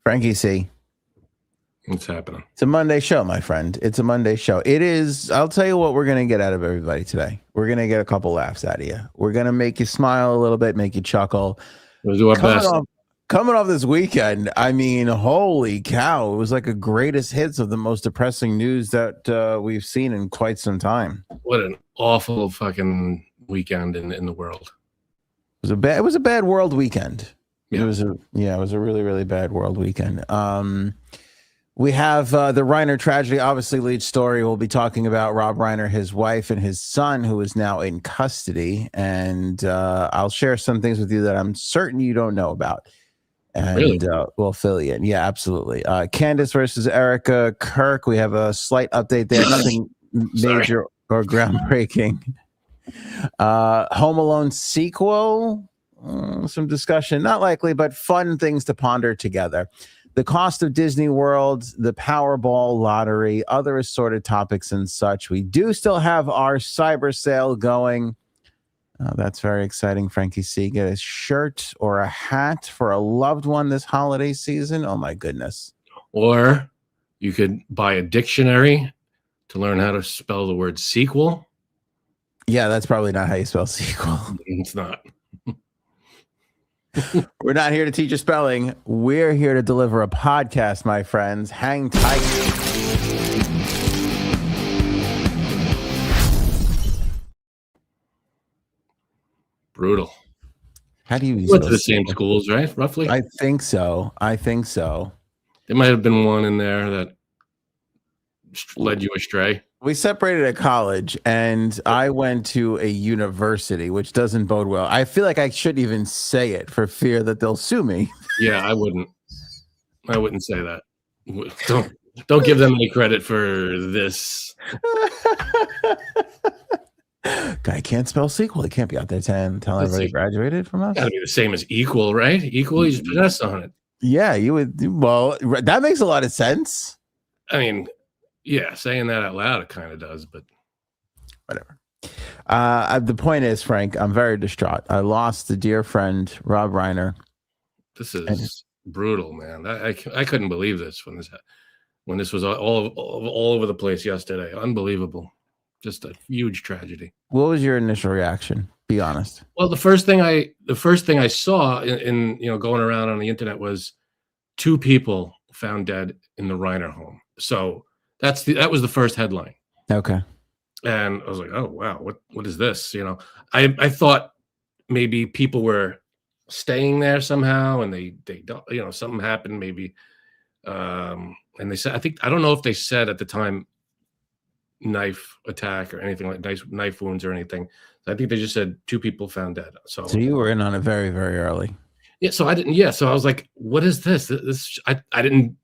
Frankie C. What's happening? It's a Monday show, my friend. It's a Monday show. It is. I'll tell you what we're going to get out of everybody today. We're going to get a couple laughs out of you. We're going to make you smile a little bit, make you chuckle. We'll do our best. Coming off this weekend, I mean, holy cow. It was like a greatest hits of the most depressing news that we've seen in quite some time. What an awful fucking weekend in the world. It was a bad world weekend. Yeah. It was a really, really bad world weekend. We have the Reiner tragedy, obviously lead story. We'll be talking about Rob Reiner, his wife, and his son, who is now in custody. And I'll share some things with you that I'm certain you don't know about. And Really? We'll fill you in. Yeah, absolutely. Candace versus Erica Kirk. We have a slight update there. Nothing major or groundbreaking. Home Alone sequel. Some discussion. Not likely, but fun things to ponder together. The cost of Disney World, the Powerball lottery, other assorted topics and such. We do still have our cyber sale going. That's very exciting, Frankie C. Get a shirt or a hat for a loved one this holiday season. Oh, my goodness. Or you could buy a dictionary to learn how to spell the word sequel. Yeah, that's probably not how you spell sequel. It's not. We're not here to teach you spelling. We're here to deliver a podcast, my friends. Hang tight. Brutal. How do you went to the same schools, right? Roughly? I think so. There might have been one in there that led you astray. We separated at college, and I went to a university, which doesn't bode well. I feel like I shouldn't even say it for fear that they'll sue me. Yeah, I wouldn't say that. Don't give them any credit for this. Guy can't spell sequel. He can't be out there telling everybody graduated from us. Gotta be the same as equal, right? Equal, you just put S on it. Yeah, you would. Well, that makes a lot of sense. I mean, yeah, saying that out loud, it kind of does, but whatever. The point is, Frank, I'm very distraught. I lost a dear friend, Rob Reiner. This is brutal, man. I couldn't believe this when this was all over the place yesterday. Unbelievable. Just a huge tragedy. What was your initial reaction? Be honest. Well, the first thing I saw in going around on the internet was 2 people found dead in the Reiner home. So that was the first headline. Okay. And I was like, oh wow, what is this? I thought maybe people were staying there somehow, and they don't, something happened maybe. And they said, I don't know if they said at the time knife attack or anything like knife wounds or anything. I think they just said 2 people found dead. So you were in on it very, very early. Yeah. So I didn't. Yeah. So I was like, what is this? I don't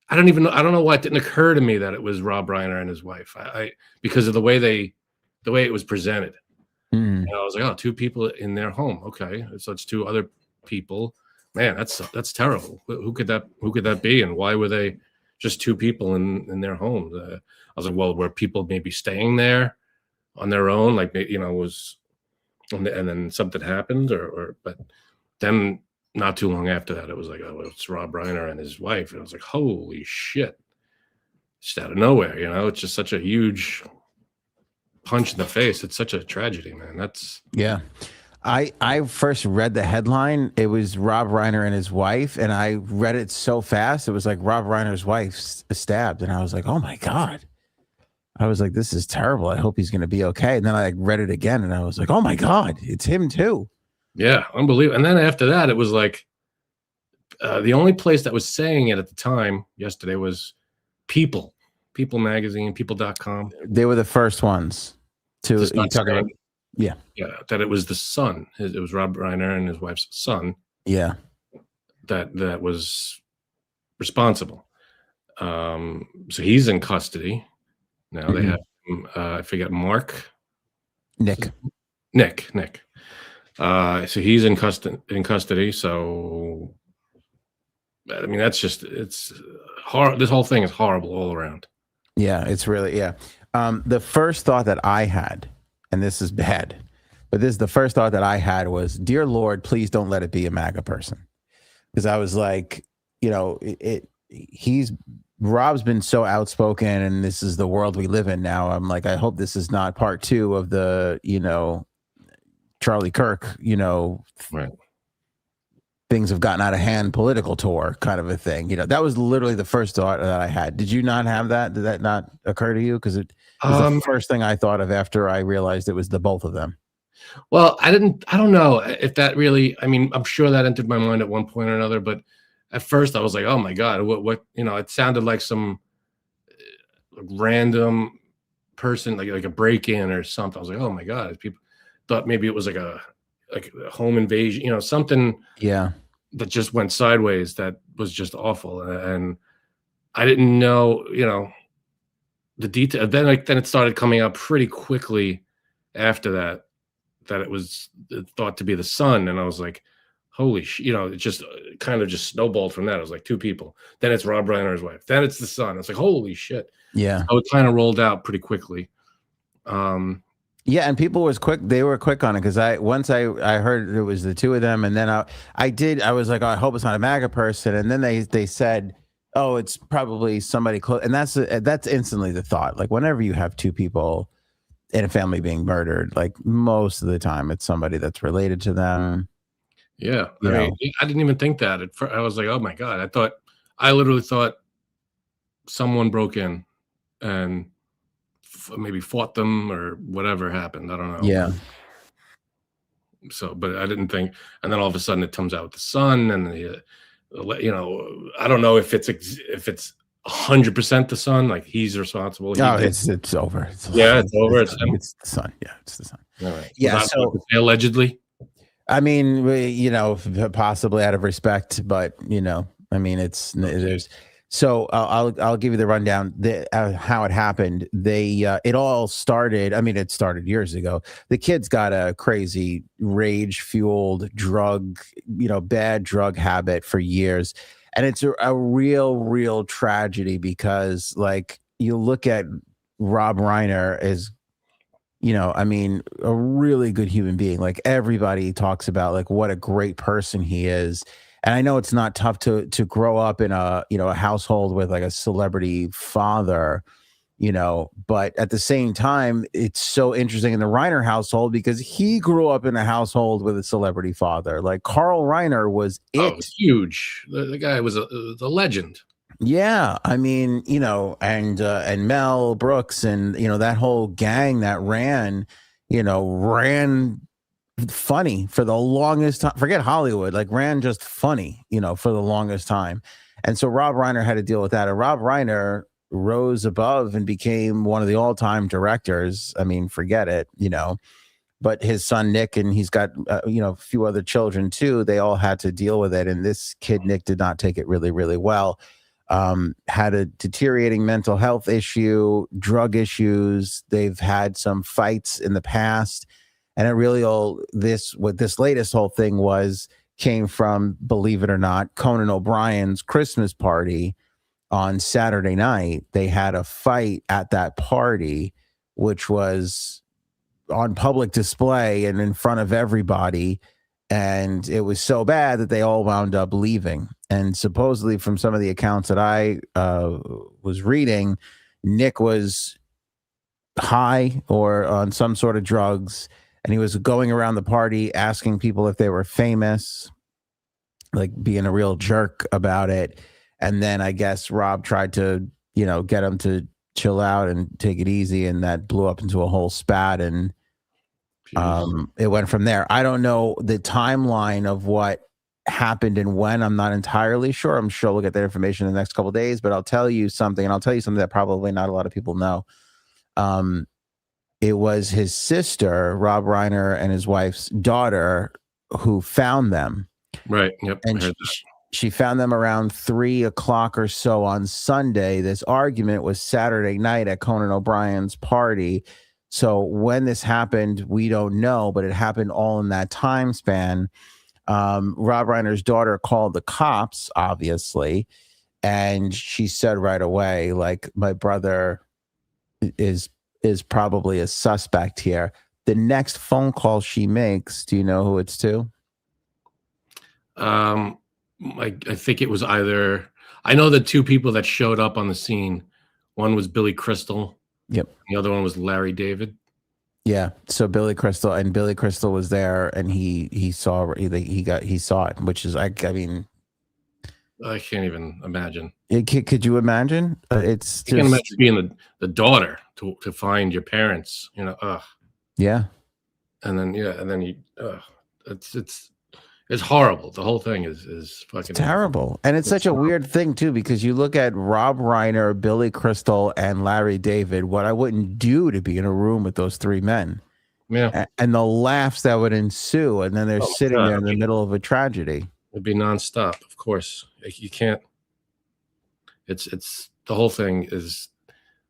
know why it didn't occur to me that it was Rob Reiner and his wife. Because of the way it was presented. And I was like, oh, 2 people in their home. Okay. So it's 2 other people. Man, that's terrible. Who could that be? And why were they just 2 people in their home? I was like, well, were people maybe staying there on their own? Like, was, and then something happened but then not too long after that, it was like, oh, it's Rob Reiner and his wife. And I was like, holy shit. Just out of nowhere, it's just such a huge punch in the face. It's such a tragedy, man. Yeah. I first read the headline. It was Rob Reiner and his wife, and I read it so fast. It was like Rob Reiner's wife stabbed, and I was like, oh my God. I was like, this is terrible. I hope he's going to be okay. And then I read it again, and I was like, oh my God, it's him too. Yeah, unbelievable. And then after that, it was like the only place that was saying it at the time yesterday was People Magazine, People.com. They were the first ones to talk about. Yeah, that it was the son. It was Rob Reiner and his wife's son. Yeah, that was responsible. So he's in custody now. They have I forget Nick. So he's in custody. So I mean, it's horrible. This whole thing is horrible all around. Yeah, it's really the first thought that I had, and this is bad. But this the first thought that I had was, dear Lord, please don't let it be a MAGA person. Because I was like, Rob's been so outspoken, and this is the world we live in now. I'm like, I hope this is not part 2 of the, Charlie Kirk, Right. things have gotten out of hand political tour kind of a thing. That was literally the first thought that I had. Did you not have that? Did that not occur to you? Because it was the first thing I thought of after I realized it was the both of them. Well, I don't know if that really, I mean, I'm sure that entered my mind at one point or another, but at first I was like, oh my God, what, it sounded like some random person, like a break-in or something. I was like, oh my God, people thought maybe it was like a home invasion, something that just went sideways that was just awful. And I didn't know, the detail. Then it started coming out pretty quickly after that it was thought to be the son. And I was like, holy it just kind of just snowballed from that. It was like 2 people. Then it's Rob Reiner's wife. Then it's the son. It's like, holy shit. Yeah. So it kind of rolled out pretty quickly. Yeah, and people was quick. They were quick on it because once I heard it was the 2 of them, and then I was like, oh, I hope it's not a MAGA person. And then they said, oh, it's probably somebody close. And that's instantly the thought. Like whenever you have 2 people in a family being murdered, like most of the time it's somebody that's related to them. Yeah, I mean, I didn't even think that. I was like, oh my God, I literally thought someone broke in and maybe fought them or whatever happened. I don't know. Yeah. So, but I didn't think, and then all of a sudden it comes out with the son, and I don't know if it's 100% the son, like he's responsible. No, it's over. It's over. It's the son. Yeah, it's the son. All right. Yeah. So allegedly. I mean, possibly out of respect, but I mean, there's. So I'll give you the rundown. How it happened. It all started. I mean, it started years ago. The kid's got a crazy rage-fueled bad drug habit for years, and it's a real tragedy because, like, you look at Rob Reiner as, I mean, a really good human being. Like everybody talks about, like, what a great person he is. And I know it's not tough to grow up in a household with like a celebrity father, but at the same time, it's so interesting in the Reiner household because he grew up in a household with a celebrity father. Like Carl Reiner was huge. The guy was a legend. Yeah, I mean, and Mel Brooks and that whole gang that ran funny for the longest time. Forget Hollywood, like ran just funny, for the longest time. And so Rob Reiner had to deal with that. And Rob Reiner rose above and became one of the all-time directors. I mean, forget it, but his son Nick, and he's got a few other children too, they all had to deal with it. And this kid Nick did not take it really, really well. Had a deteriorating mental health issue, drug issues. They've had some fights in the past. And it really what this latest whole thing came from, believe it or not, Conan O'Brien's Christmas party on Saturday night. They had a fight at that party, which was on public display and in front of everybody. And it was so bad that they all wound up leaving. And supposedly from some of the accounts that I was reading, Nick was high or on some sort of drugs. And he was going around the party asking people if they were famous, like being a real jerk about it. And then I guess Rob tried to, get him to chill out and take it easy. And that blew up into a whole spat. And it went from there. I don't know the timeline of what happened and when. I'm not entirely sure. I'm sure we'll get that information in the next couple of days. But I'll tell you something, and I'll tell you something that probably not a lot of people know. It was his sister, Rob Reiner, and his wife's daughter who found them. Right. Yep. And she found them around 3:00 or so on Sunday. This argument was Saturday night at Conan O'Brien's party. So when this happened, we don't know, but it happened all in that time span. Rob Reiner's daughter called the cops, obviously, and she said right away, like, my brother is probably a suspect here. the next phone call she makes, do you know who it's to? I think it was either. I know the two people that showed up on the scene. One was Billy Crystal. Yep. The other one was Larry David. Yeah. So Billy Crystal was there, and he saw it, which is I mean, I can't even imagine. Could you imagine? It's you can imagine being the daughter to find your parents. You know, yeah. And then it's horrible. The whole thing is fucking terrible. And it's such a weird thing too, because you look at Rob Reiner, Billy Crystal, and Larry David, what I wouldn't do to be in a room with those three men. Yeah. And the laughs that would ensue, and then they're sitting there in the middle of a tragedy. It'd be nonstop, of course. You can't. It's the whole thing is.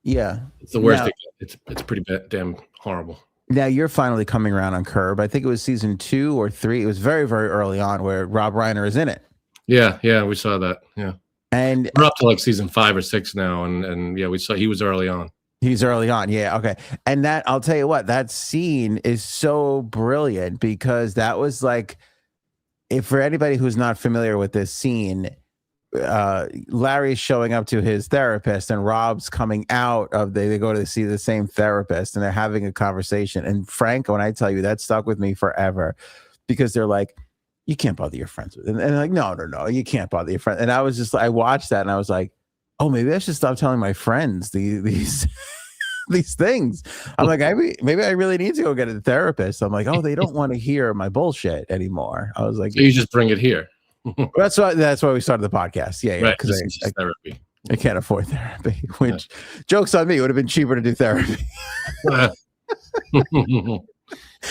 Yeah, it's the worst. It's pretty damn horrible. Now you're finally coming around on Curb. I think it was season 2 or 3. It was very, very early on where Rob Reiner is in it. Yeah, we saw that. Yeah, and we're up to like season 5 or 6 now, and yeah, we saw he was early on. He's early on, yeah, okay. And that, I'll tell you what, that scene is so brilliant, because that was like, if for anybody who's not familiar with this scene, Larry's showing up to his therapist, and Rob's coming out of they go to see the same therapist, and they're having a conversation. And Frank, when I tell you, that stuck with me forever, because they're like, you can't bother your friends with, and like, no, you can't bother your friends. And I was just, I watched that and I was like, oh, maybe I should stop telling my friends these these things. I'm like, maybe I really need to go get a therapist. I'm like, oh, they don't want to hear my bullshit anymore. I was like, so you just bring it here. That's why we started the podcast. Yeah, right. Because therapy. I can't afford therapy. Which, joke's on me. It would have been cheaper to do therapy. Yeah,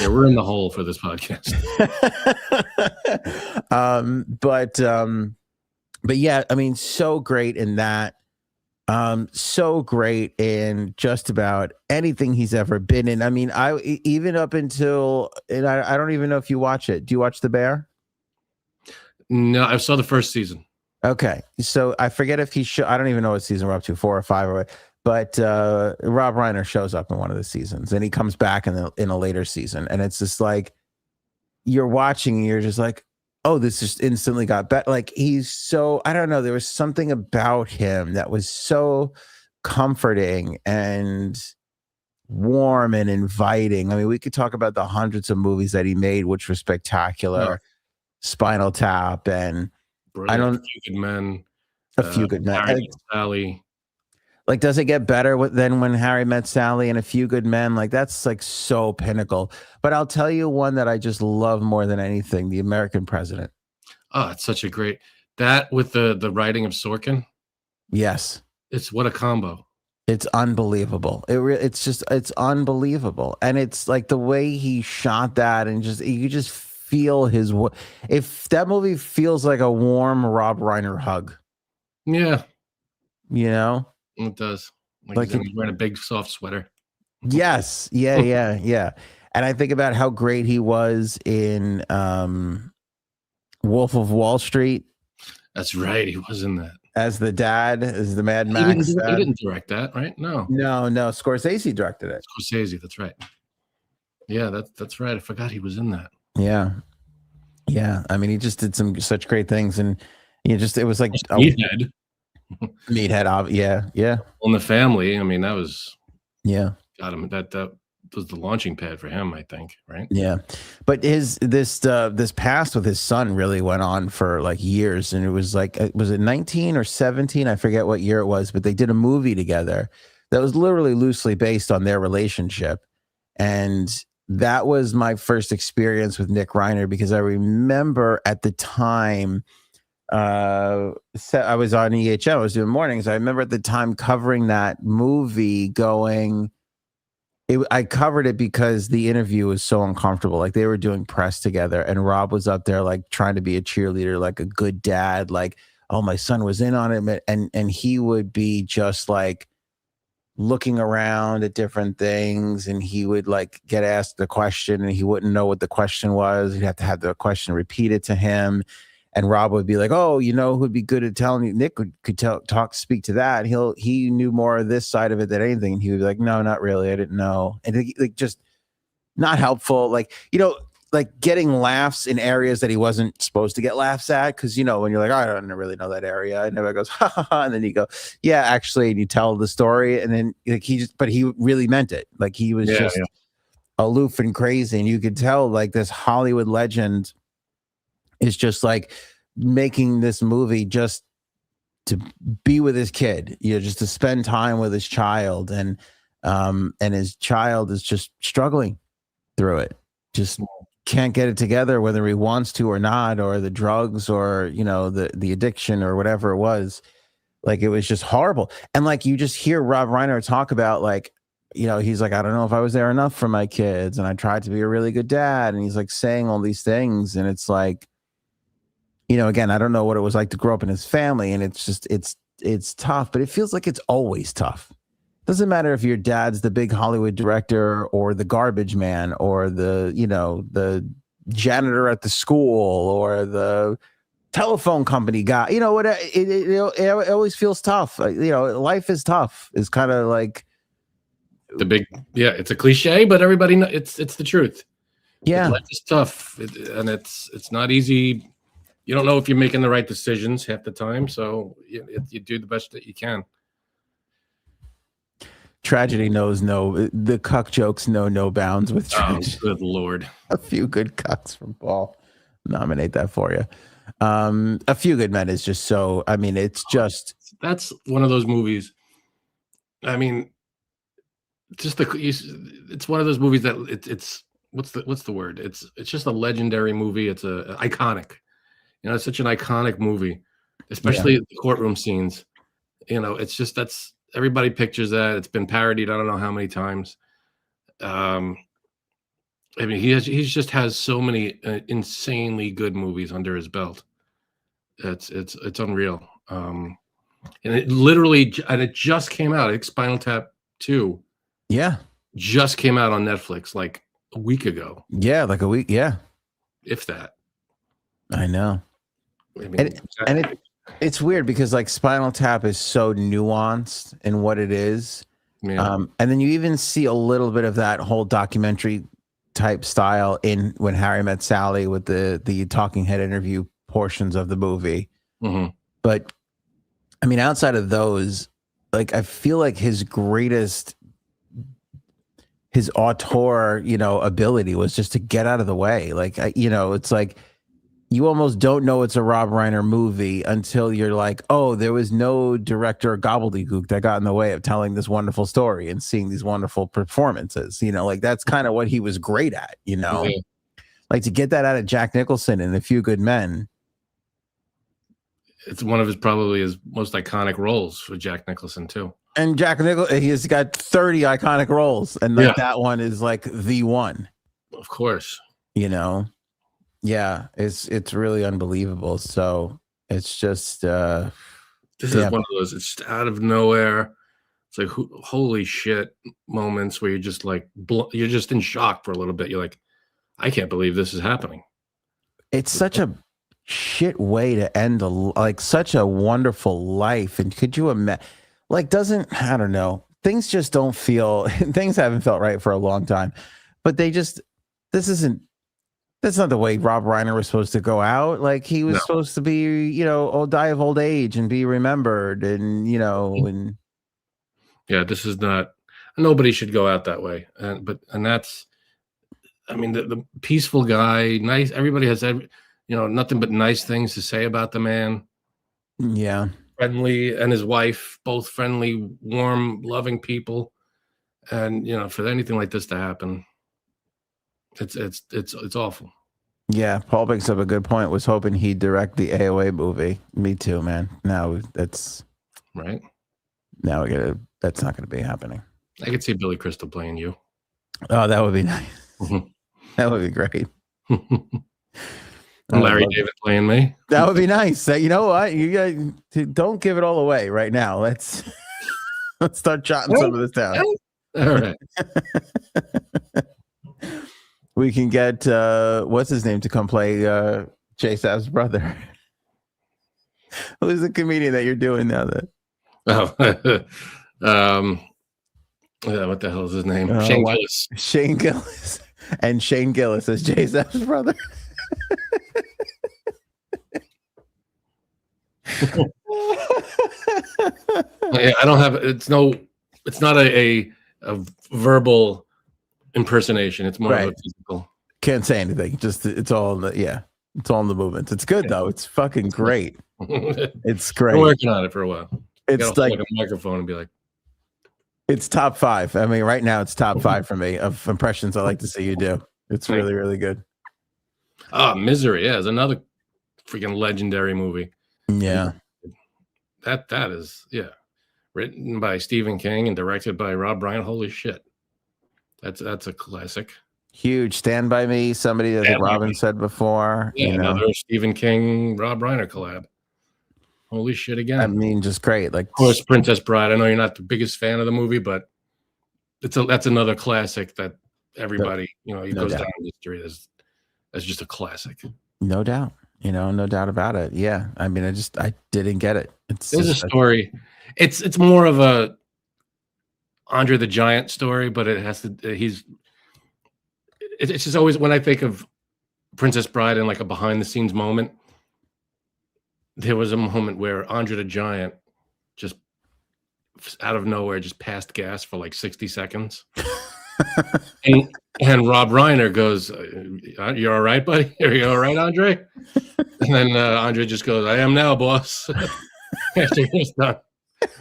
we're in the hole for this podcast. But yeah, I mean, so great in that. So great in just about anything he's ever been in. I mean, even up until, and I don't even know if you watch it. Do you watch The Bear? No, I saw the first season. Okay, so I forget if I don't even know what season we're up to, 4 or 5 or what. But Rob Reiner shows up in one of the seasons, and he comes back in a later season, and it's just like, you're watching and you're just like, oh, this just instantly got better. Like, he's so, I don't know, there was something about him that was so comforting and warm and inviting. I mean, we could talk about the hundreds of movies that he made, which were spectacular. Spinal Tap, and Brilliant. A Few Good Men. A Few Good Men. Harry Met Sally. Like, does it get better than When Harry Met Sally and A Few Good Men? Like, that's like so pinnacle. But I'll tell you one that I just love more than anything: The American President. Oh, it's such a great, that with the writing of Sorkin. Yes, it's what a combo. It's unbelievable. It's unbelievable, and it's like the way he shot that, and you just feel his. If that movie feels like a warm Rob Reiner hug. Yeah, you know. It does. Like he's wearing a big soft sweater. Yes. Yeah. And I think about how great he was in Wolf of Wall Street. That's right. He was in that. As the dad, as the Mad Max. He didn't direct that, right? No. Scorsese directed it. Scorsese, that's right. Yeah, that's right. I forgot he was in that. Yeah. I mean, he just did such great things, and it was like Meathead. Meathead, yeah. On The Family, I mean, that was got him. That was the launching pad for him, I think, right? Yeah, but this past with his son really went on for like years, and it was like, was it 19 or 17? I forget what year it was, but they did a movie together that was literally loosely based on their relationship, and that was my first experience with Nick Reiner, because I remember at the time. I was on EHM. I was doing mornings. I remember at the time covering that movie, I covered it because the interview was so uncomfortable. Like, they were doing press together, and Rob was up there like trying to be a cheerleader, like a good dad, like, oh, my son was in on it, and he would be just like looking around at different things, and he would like get asked the question and he wouldn't know what the question was. He'd have to have the question repeated to him. And Rob would be like, oh, who'd be good at telling you? Nick could speak to that. He knew more of this side of it than anything. And he would be like, no, not really. I didn't know. And not helpful. Like, like getting laughs in areas that he wasn't supposed to get laughs at. Cause when you're like, oh, I don't really know that area. And everybody goes, ha ha ha. And then you go, yeah, actually, and you tell the story. And then like but he really meant it. Like he was just aloof and crazy. And you could tell like this Hollywood legend is just like making this movie just to be with his kid, just to spend time with his child. And his child is just struggling through it. Just can't get it together, whether he wants to or not, or the drugs, or the addiction, or whatever it was. Like, it was just horrible. And like, you just hear Rob Reiner talk about like, he's like, I don't know if I was there enough for my kids, and I tried to be a really good dad, and he's like saying all these things, and it's like, again, I don't know what it was like to grow up in his family, and it's just it's tough, but it feels like it's always tough. Doesn't matter if your dad's the big Hollywood director, or the garbage man, or the janitor at the school, or the telephone company guy. What it always feels tough. Life is tough. Is kind of like the big, it's a cliche, but everybody knows it's the truth. Yeah, life is tough, and it's not easy. You don't know if you're making the right decisions half the time, so you do the best that you can. Tragedy knows the cuck jokes know no bounds with tragedy. Oh, good Lord. A Few Good Cucks from Paul. Nominate that for you. A Few Good Men is just so, it's just. That's one of those movies. It's one of those movies that it's what's the word? It's just a legendary movie. It's a iconic. It's such an iconic movie, especially the courtroom scenes. It's just that's. Everybody pictures that. It's been parodied I don't know how many times. He just has so many insanely good movies under his belt. It's unreal. And it just came out. I think Spinal Tap 2. Yeah. Just came out on Netflix like a week ago. Yeah, like a week. Yeah. If that. I know. It's weird because like Spinal Tap is so nuanced in what it is. Yeah. And then you even see a little bit of that whole documentary type style in When Harry Met Sally, with the talking head interview portions of the movie. Mm-hmm. But outside of those, like, I feel like his auteur, ability was just to get out of the way. Like, it's like, you almost don't know it's a Rob Reiner movie until you're like, oh, there was no director gobbledygook that got in the way of telling this wonderful story and seeing these wonderful performances. Like, that's kind of what he was great at, Mm-hmm. Like, to get that out of Jack Nicholson in A Few Good Men. It's one of probably his most iconic roles for Jack Nicholson too. And Jack Nicholson, he's got 30 iconic roles, and like that one is like the one. Of course. Yeah, it's really unbelievable. So it's just this is one of those, it's just out of nowhere. It's like holy shit moments where you're just like you're just in shock for a little bit. You're like, I can't believe this is happening. It's such a shit way to end such a wonderful life. And could you imagine? Like, I don't know. Things just don't feel. Things haven't felt right for a long time, but that's not the way Rob Reiner was supposed to go out. Like, he was supposed to be, die of old age and be remembered, and and this is not. Nobody should go out that way. And that's, the peaceful guy, nice. Everybody has nothing but nice things to say about the man. Yeah, friendly, and his wife, both friendly, warm, loving people. And for anything like this to happen, it's awful. Yeah, Paul brings up a good point. Was hoping he'd direct the AOA movie. Me too, man. Now that's right. Now that's not gonna be happening. I could see Billy Crystal playing you. Oh, that would be nice. That would be great. Larry David playing me. That would be nice. You know what? You guys don't give it all away right now. Let's start jotting some of this down. All right. We can get what's his name to come play Jay Sav's brother. Who's the comedian that you're doing now? What the hell is his name? Shane Gillis. And Shane Gillis as J-Zap's brother. Yeah, I don't have it's not a verbal impersonation. It's more of a physical. Can't say anything. Just it's all in the it's all in the movements. It's good though. It's fucking great. It's great. We're working on it for a while. It's like a microphone and be like, it's top 5. I mean, right now it's top 5 for me of impressions I like to see you do. It's really, really good. Misery, is another freaking legendary movie. Yeah. That is, written by Stephen King and directed by Rob Reiner. Holy shit. That's a classic. Huge. Stand By Me, somebody that Robin said before. Yeah, another Stephen King, Rob Reiner collab. Holy shit again. I mean, just great. Like, of course, Princess Bride. I know you're not the biggest fan of the movie, but that's another classic that everybody, it goes down in history as just a classic. No doubt. No doubt about it. Yeah. I mean, I didn't get it. There's a story. It's more of a Andre the Giant story, but it has to, it's just always, when I think of Princess Bride and like a behind the scenes moment, there was a moment where Andre the Giant just out of nowhere just passed gas for like 60 seconds. and Rob Reiner goes, "You all right, buddy? Are you all right, Andre?" And then Andre just goes, "I am now, boss." After he was done.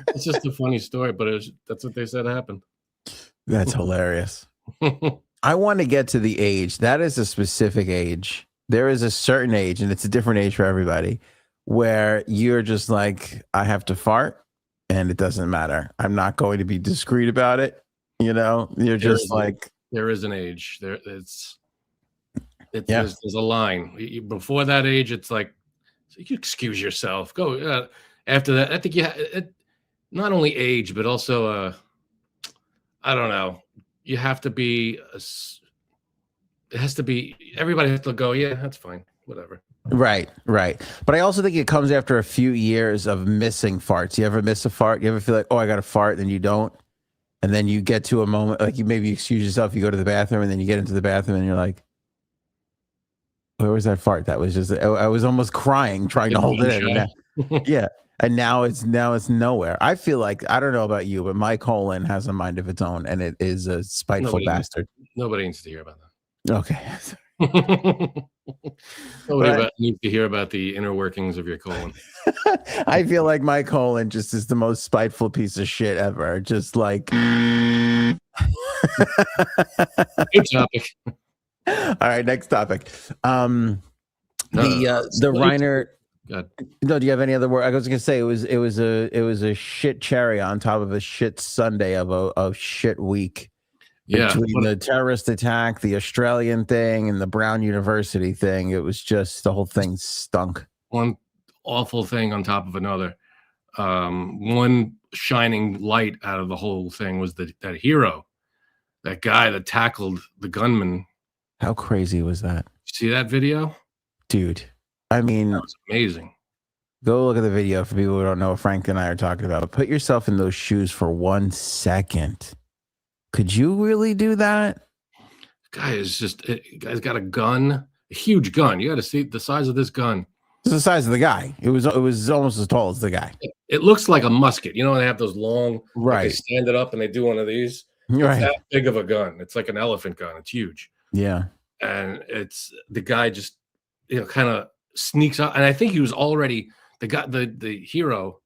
It's just a funny story, but that's what they said happened. That's hilarious. I want to get to the age. That is a specific age. There is a certain age, and it's a different age for everybody, where you're just like, I have to fart, and it doesn't matter. I'm not going to be discreet about it. You're just like, there is an age. There's a line. Before that age, it's like, you excuse yourself. Go. After that, I think not only age, but also, I don't know. You have to be. It has to be. Everybody has to go. Yeah, that's fine. Whatever. Right. But I also think it comes after a few years of missing farts. You ever miss a fart? You ever feel like, oh, I got a fart, and you don't? And then you get to a moment, like you maybe excuse yourself, you go to the bathroom, and then you get into the bathroom, and you're like, where was that fart? That was just, I was almost crying, trying to hold it in. Yeah. And now it's nowhere. I feel like, I don't know about you, but my colon has a mind of its own, and it is a spiteful bastard. Nobody needs to hear about that. Okay. Nobody needs to hear about the inner workings of your colon. I feel like my colon just is the most spiteful piece of shit ever. Just like. Good topic. All right, next topic. The Reiner. No, do you have any other word? I was gonna say it was a shit cherry on top of a shit Sunday of a shit week. Yeah, between the terrorist attack, the Australian thing, and the Brown University thing, it was just the whole thing stunk. One awful thing on top of another. One shining light out of the whole thing was that hero, that guy that tackled the gunman. How crazy was that? See that video, dude? I mean, that was amazing. Go look at the video for people who don't know what Frank and I are talking about. Put yourself in those shoes for 1 second. Could you really do that? Guy's got a gun, a huge gun. You got to see the size of this gun. It's the size of the guy. It was almost as tall as the guy. It looks like a musket. You know, they have those long, right? Like they stand it up and they do one of these. Right. It's that big of a gun. It's like an elephant gun. It's huge. Yeah. And it's the guy just, kind of sneaks up. And I think he was already the hero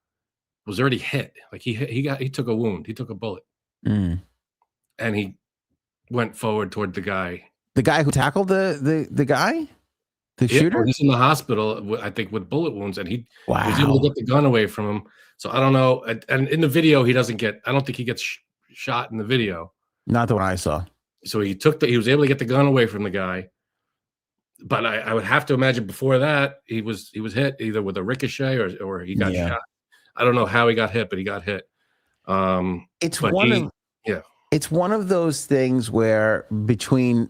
was already hit. Like he took a wound. He took a bullet. Mm. And he went forward toward the guy. The guy who tackled the guy? The shooter? He's in the hospital, I think, with bullet wounds, and he was able to get the gun away from him. So I don't know. And in the video, I don't think he gets shot in the video. Not the one I saw. So he was able to get the gun away from the guy. But I would have to imagine before that, he was hit either with a ricochet or he got shot. I don't know how he got hit, but he got hit. It's one of those things where between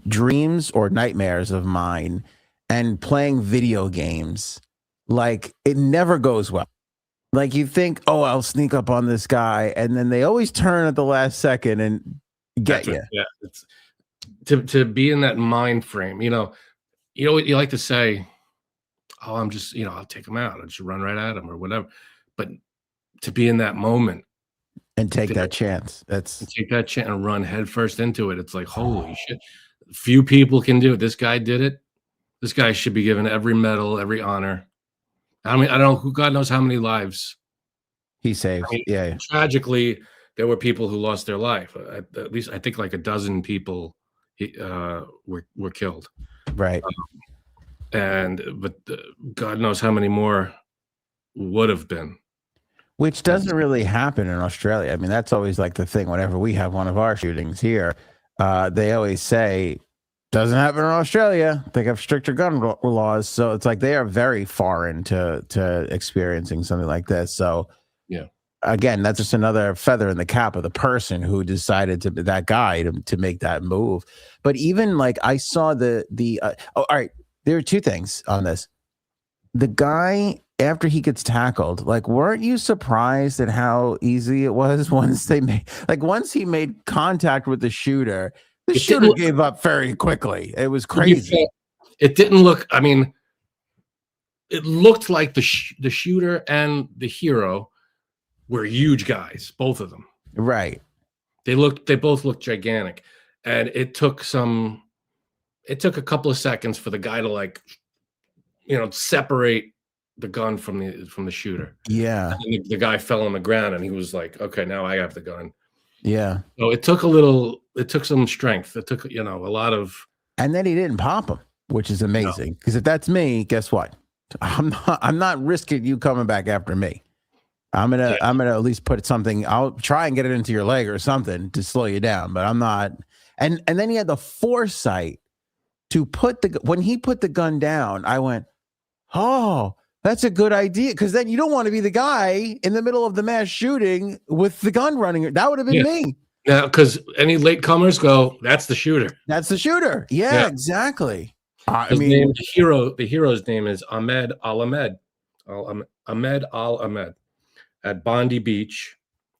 dreams or nightmares of mine and playing video games, like it never goes well. Like you think, oh, I'll sneak up on this guy, and then they always turn at the last second and get you. Yeah, to be in that mind frame, you know what you like to say, oh, I'm just, I'll take him out. I'll just run right at him or whatever. But to be in that moment and take there that chance. and That's take that chance and run headfirst into it, it's like, holy shit. Few people can do it. This guy did it. This guy should be given every medal, every honor. I mean, I don't know, God knows how many lives. he saved. I mean, Yeah. tragically, there were people who lost their life. At least I think like a dozen people were killed. Right. But God knows how many more would have been. Which doesn't really happen in Australia. I mean, that's always like the thing. Whenever we have one of our shootings here, they always say, doesn't happen in Australia. They have stricter gun laws. So it's like they are very foreign to experiencing something like this. So Yeah. Again, that's just another feather in the cap of the person who decided to that guy to make that move. But even like I saw all right, there are two things on this. The guy, after he gets tackled, like, weren't you surprised at how easy it was once he made contact with the shooter? The shooter gave up very quickly. It was crazy. It didn't look. I mean, it looked like the shooter and the hero were huge guys, both of them. Right. They both looked gigantic, and it took a couple of seconds for the guy to separate the gun from the shooter. Yeah. And the guy fell on the ground, and he was like, "Okay, now I have the gun." Yeah. So it took some strength. It took a lot of. And then he didn't pop him, which is amazing. Because if that's me, guess what? I'm not risking you coming back after me. I'm gonna at least put something. I'll try and get it into your leg or something to slow you down, but I'm not. And then he had the foresight to when he put the gun down, I went, oh, that's a good idea. Because then you don't want to be the guy in the middle of the mass shooting with the gun running. That would have been me. Yeah, because any latecomers go, that's the shooter. That's the shooter. Yeah. Exactly. I mean, the hero's name is Ahmed Al-Ahmed. Ahmed Al-Ahmed at Bondi Beach,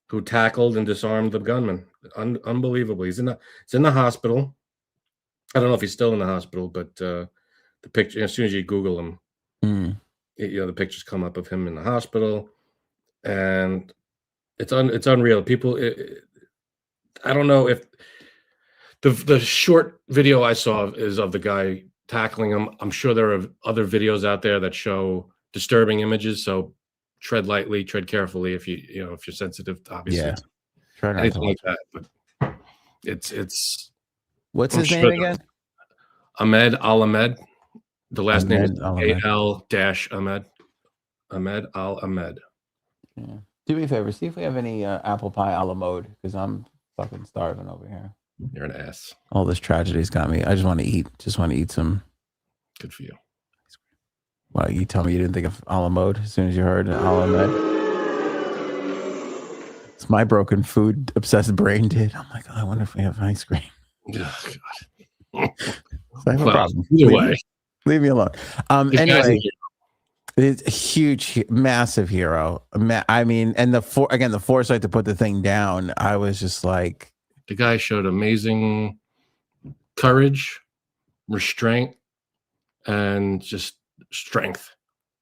who tackled and disarmed the gunman. Unbelievable. He's in the hospital. I don't know if he's still in the hospital, but the picture, as soon as you Google him, the pictures come up of him in the hospital, and it's unreal. People, I don't know if the short video I saw is of the guy tackling him. I'm sure there are other videos out there that show disturbing images. So tread lightly, tread carefully if you're sensitive, obviously. Yeah. Try not anything like that. But it's what's his name again? Ahmed Al-Ahmed. The last name is Al-Ahmed. Ahmed Al-Ahmed. Yeah. Do me a favor, see if we have any apple pie a la mode, because I'm fucking starving over here. You're an ass. All this tragedy's got me. I just want to eat. Just want to eat some. Good for you. Well, you tell me you didn't think of a la mode as soon as you heard Al-Ahmed. It's my broken food obsessed brain did. I'm like, I wonder if we have ice cream. Oh, God. So I have a problem. Either way. Leave me alone. Anyway, it's a huge, massive hero. I mean, and the foresight to put the thing down, I was just like. The guy showed amazing courage, restraint, and just strength.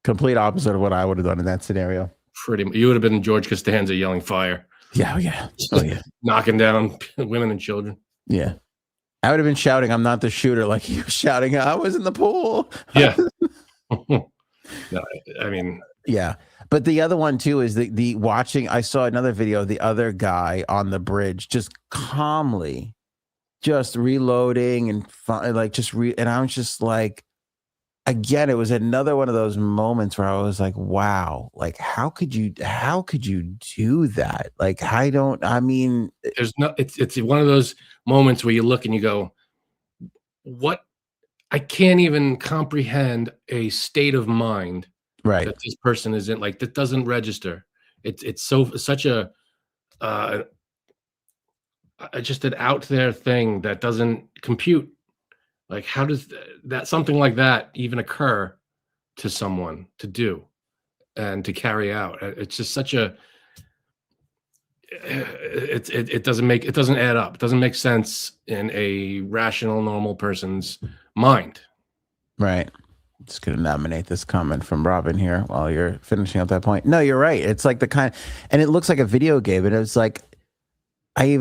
Complete opposite of what I would have done in that scenario. You would have been George Costanza yelling fire. Yeah, yeah. Knocking down women and children. Yeah. I would have been shouting, I'm not the shooter, like you shouting, I was in the pool. Yeah. No, I mean. Yeah. But the other one too is the watching. I saw another video of the other guy on the bridge, just calmly, just reloading and and I was just like, again, it was another one of those moments where I was like, wow, like how could you do that? Like it's one of those moments where you look and you go, what? I can't even comprehend a state of mind that this person is in. Like, that doesn't register. It's such a just an out there thing that doesn't compute. Like, how does that something like that even occur to someone to do and to carry out? It's just it doesn't add up. It doesn't make sense in a rational, normal person's mind. Right. Just gonna nominate this comment from Robin here while you're finishing up that point. No, you're right. It's like the kind, and it looks like a video game, and it's like, I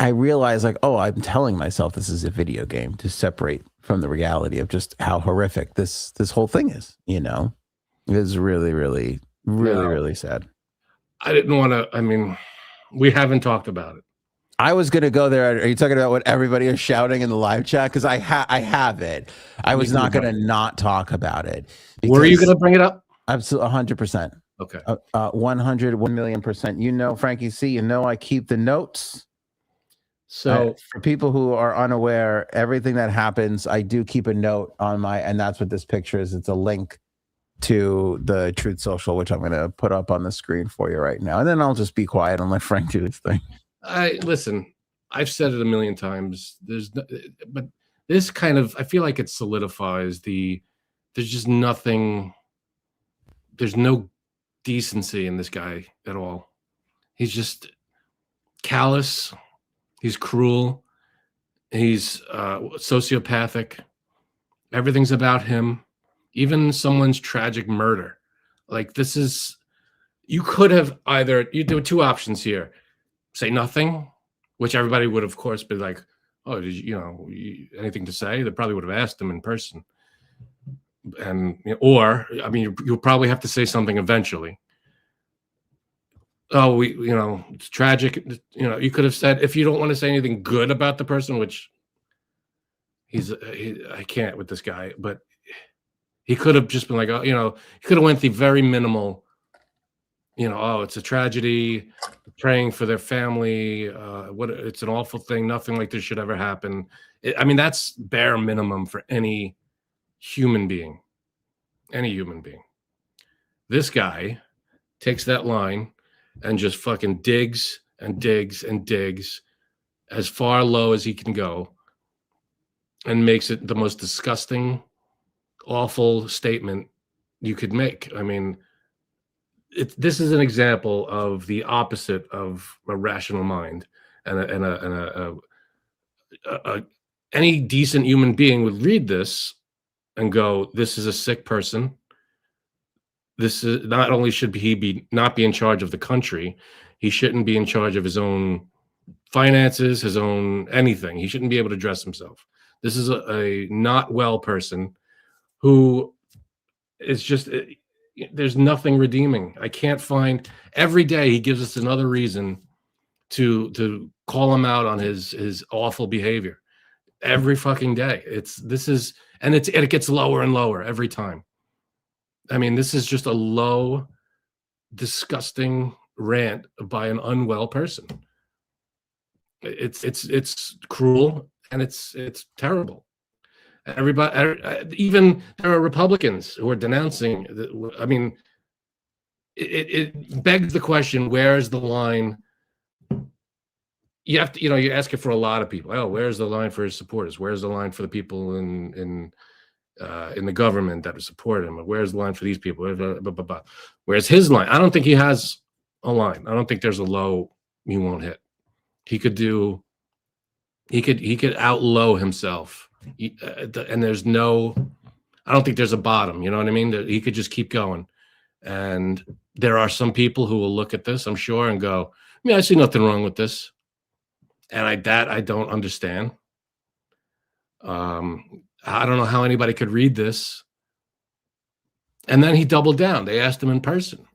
realize like, oh, I'm telling myself this is a video game to separate from the reality of just how horrific this whole thing is. You know, it is really, really, really, really sad. I didn't want to. I mean, we haven't talked about it. I was going to go there. Are you talking about what everybody is shouting in the live chat? Because I have it. I was not going to not talk about it. Were you going to bring it up? Absolutely, 100%. Okay. 1,000,000%. You know, Frankie C, you know I keep the notes. So for people who are unaware, everything that happens, I do keep a note on and that's what this picture is. It's a link to the Truth Social, which I'm going to put up on the screen for you right now. And then I'll just be quiet and let Frank do his thing. Listen, I've said it a million times. But this kind of, I feel like it solidifies there's just nothing, there's no decency in this guy at all. He's just callous. He's cruel. He's sociopathic. Everything's about him. Even someone's tragic murder. Like this is, you could have you do two options here. Say nothing, which everybody would, of course, be like, oh, did anything to say? They probably would have asked him in person. Or, I mean, you'll probably have to say something eventually. Oh, it's tragic. You could have said, if you don't want to say anything good about the person, which I can't with this guy, but he could have just been like, oh, he could have went the very minimal, oh, it's a tragedy, praying for their family. It's an awful thing. Nothing like this should ever happen. I mean, that's bare minimum for any human being. Any human being. This guy takes that line and just fucking digs and digs and digs as far low as he can go and makes it the most disgusting, awful statement you could make. I mean, this is an example of the opposite of a rational mind, and any decent human being would read this and go, "This is a sick person. This is not only should he not be in charge of the country, he shouldn't be in charge of his own finances, his own anything. He shouldn't be able to dress himself. This is a not well person who is just." There's nothing redeeming. I can't find. Every day he gives us another reason to call him out on his awful behavior. Every fucking day. It gets lower and lower every time. I mean, this is just a low, disgusting rant by an unwell person. It's cruel and it's terrible. Everybody, even there are Republicans who are denouncing. I mean, it begs the question: where's the line? You have to, you ask it for a lot of people. Oh, where's the line for his supporters? Where's the line for the people in the government that support him? Where's the line for these people? Where's his line? I don't think he has a line. I don't think there's a low he won't hit. He could outlow himself. And there's no, I don't think there's a bottom, you know what I mean? He could just keep going. And there are some people who will look at this, I'm sure, and go, I see nothing wrong with this. And I don't understand. I don't know how anybody could read this. And then he doubled down. They asked him in person.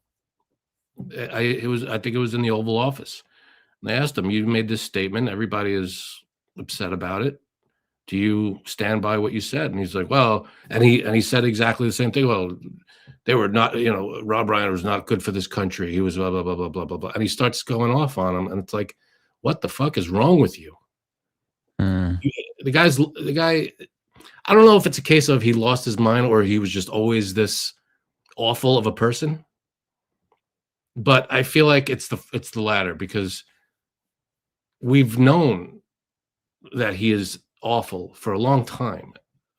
I think it was in the Oval Office. And they asked him, you made this statement. Everybody is upset about it. Do you stand by what you said? And he's like, well, and he said exactly the same thing. Well, they were not, Rob Reiner was not good for this country. He was blah, blah, blah, blah, blah, blah, blah. And he starts going off on him. And it's like, what the fuck is wrong with you? The guy, I don't know if it's a case of he lost his mind or he was just always this awful of a person. But I feel like it's the latter, because we've known that he is awful for a long time.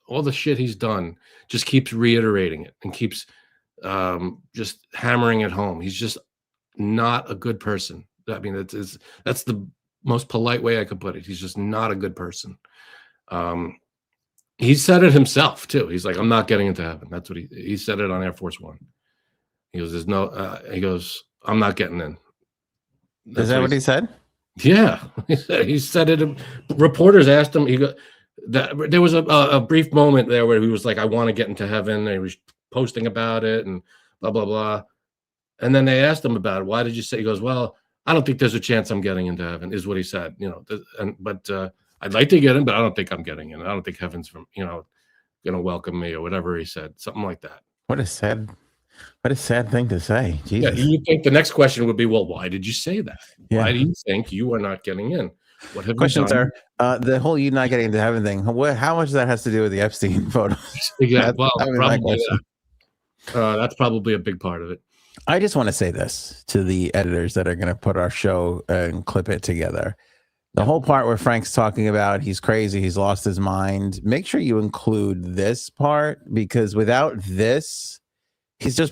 All the shit he's done just keeps reiterating it and keeps just hammering it home. He's just not a good person. I mean, that's the most polite way I could put it. He's just not a good person. He said it himself too. He's like, I'm not getting into heaven. That's what he said it on Air Force One. He goes, there's no, he goes, I'm not getting in. Is that what he said? Yeah, he said it. Reporters asked him. There was a brief moment there where he was like, "I want to get into heaven." And he was posting about it and blah blah blah. And then they asked him about it. Why did you say? He goes, "Well, I don't think there's a chance I'm getting into heaven." Is what he said. But I'd like to get in, but I don't think I'm getting in. I don't think heaven's going to welcome me or whatever he said, something like that. What a sad thing to say. Jesus. Yeah, you think the next question would be, well, why did you say that? Yeah. Why do you think you are not getting in? What have Questions you done? are the whole you not getting into heaven thing. How much of that has to do with the Epstein photos? Exactly. Well, probably that's probably a big part of it. I just want to say this to the editors that are going to put our show and clip it together. The whole part where Frank's talking about he's crazy, he's lost his mind. Make sure you include this part, because without this,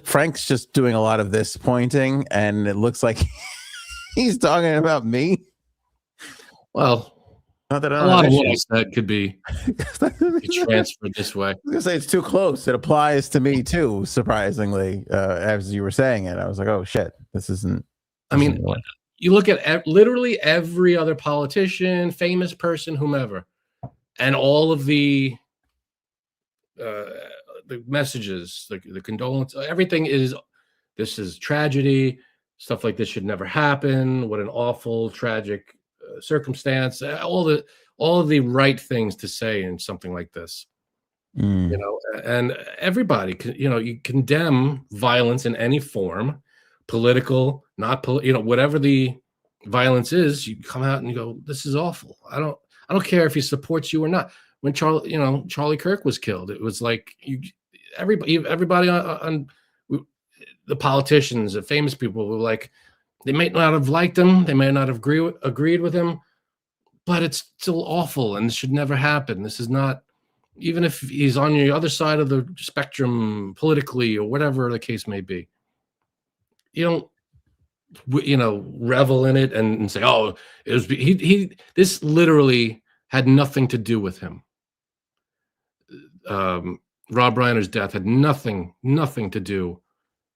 Frank's just doing a lot of this pointing, and it looks like he's talking about me. Well, not that a lot of what I said could be transferred this way. I was gonna say it's too close. It applies to me too. Surprisingly, as you were saying it, I was like, "Oh shit, this isn't." I mean, you look at literally every other politician, famous person, whomever, and all of the messages, the condolence, everything is, this is tragedy. Stuff like this should never happen. What an awful, tragic circumstance. All of the right things to say in something like this. And everybody, you condemn violence in any form, political, not whatever the violence is. You come out and you go, "This is awful." I don't care if he supports you or not. When Charlie Kirk was killed, it was like everybody on the politicians, the famous people were like, they may not have liked him, they may not have agreed with him, but it's still awful and this should never happen. This is not, even if he's on the other side of the spectrum politically or whatever the case may be. You don't, revel in it and say, "Oh, it was this literally had nothing to do with him." Rob Reiner's death had nothing to do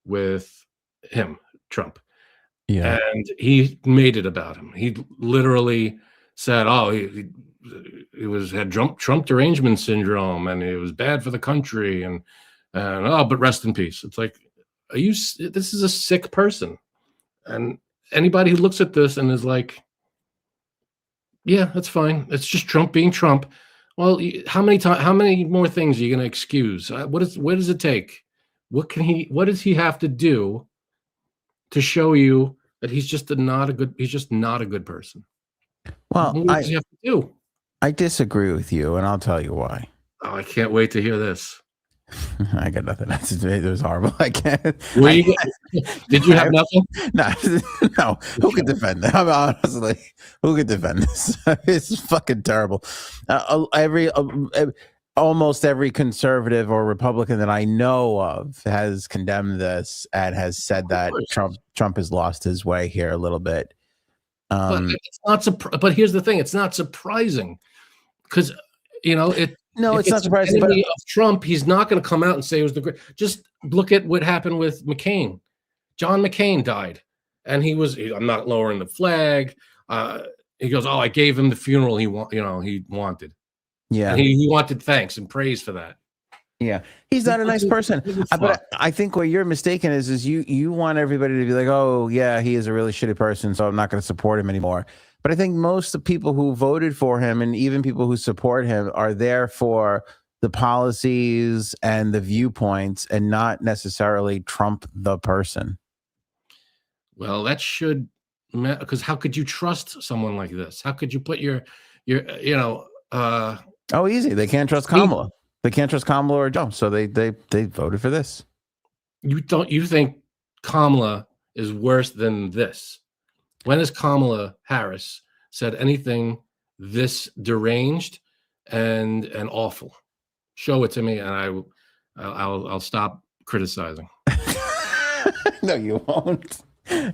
with him, Trump. Yeah. And he made it about him. He literally said, "Oh, he had Trump derangement syndrome, and it was bad for the country, and but rest in peace." It's like, this is a sick person. And anybody who looks at this and is like, "Yeah, that's fine. It's just Trump being Trump." Well, how many more things are you going to excuse? What does it take? What does he have to do to show you that he's just not a good person? Well, what does he have to do? I disagree with you, and I'll tell you why. Oh, I can't wait to hear this. I got nothing. It was horrible. I can't. Did you have nothing? No. Who could defend that? Honestly, who could defend this? It's fucking terrible. Almost every conservative or Republican that I know of has condemned this and has said that Trump has lost his way here a little bit. But it's not. But here's the thing: it's not surprising, because No, it's not surprising. But of Trump, he's not going to come out and say it was the great. Just look at what happened with McCain. John McCain died, and I'm not lowering the flag. He goes, "Oh, I gave him the funeral he wanted." Yeah, and he wanted thanks and praise for that. Yeah, he's not a nice person. But I think what you're mistaken is you want everybody to be like, "Oh, yeah, he is a really shitty person, so I'm not going to support him anymore." But I think most of the people who voted for him, and even people who support him, are there for the policies and the viewpoints, and not necessarily Trump the person. Well, that should, because how could you trust someone like this? How could you put your easy. They can't trust Kamala. They can't trust Kamala or Joe, so they voted for this. You think Kamala is worse than this? When has Kamala Harris said anything this deranged and awful? Show it to me, and I'll stop criticizing. No, you won't.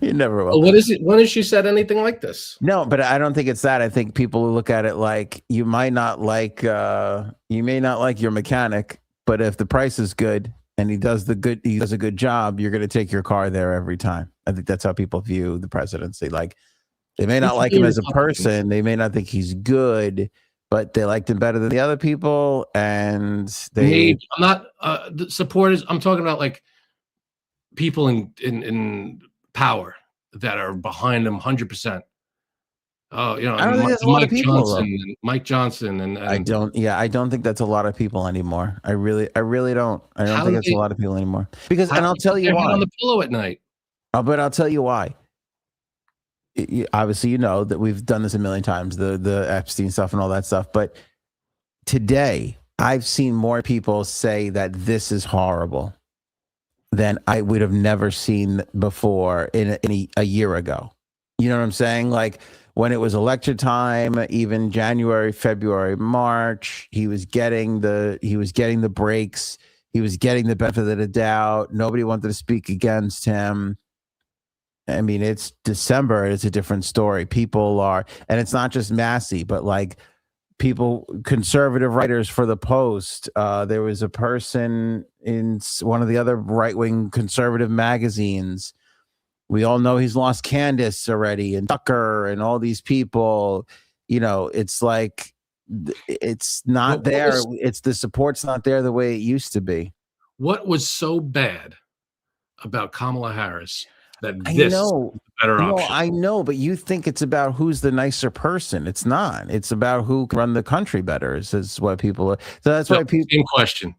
You never will. Well, what is it? When has she said anything like this? No, but I don't think it's that. I think people look at it like you may not like your mechanic, but if the price is good and he does a good job, you're going to take your car there every time. I think that's how people view the presidency. Like they may not like him as a person, they may not think he's good, but they liked him better than the other people, and I'm not the supporters. I'm talking about like people in power that are behind him 100%. Oh, you know, I don't think that's a lot of people. Mike Johnson, and I don't think that's a lot of people anymore. I really don't. I don't think it's a lot of people anymore. Because, and I'll tell you why. On the pillow at night. But I'll tell you why. Obviously, you know that we've done this a million times, the Epstein stuff and all that stuff. But today, I've seen more people say that this is horrible than I would have never seen before in a year ago. You know what I'm saying? Like when it was election time, even January, February, March, he was getting the breaks. He was getting the benefit of the doubt. Nobody wanted to speak against him. I mean, it's December. It's a different story. People are, and it's not just Massey, but like people, conservative writers for the Post. There was a person in one of the other right-wing conservative magazines. We all know he's lost Candace already, and Tucker, and all these people. You know, it's like it's not there. It's the support's not there the way it used to be. What was so bad about Kamala Harris that this is a better option? I know, but you think it's about who's the nicer person. It's not. It's about who can run the country better. Is what people are. So that's why people. In question.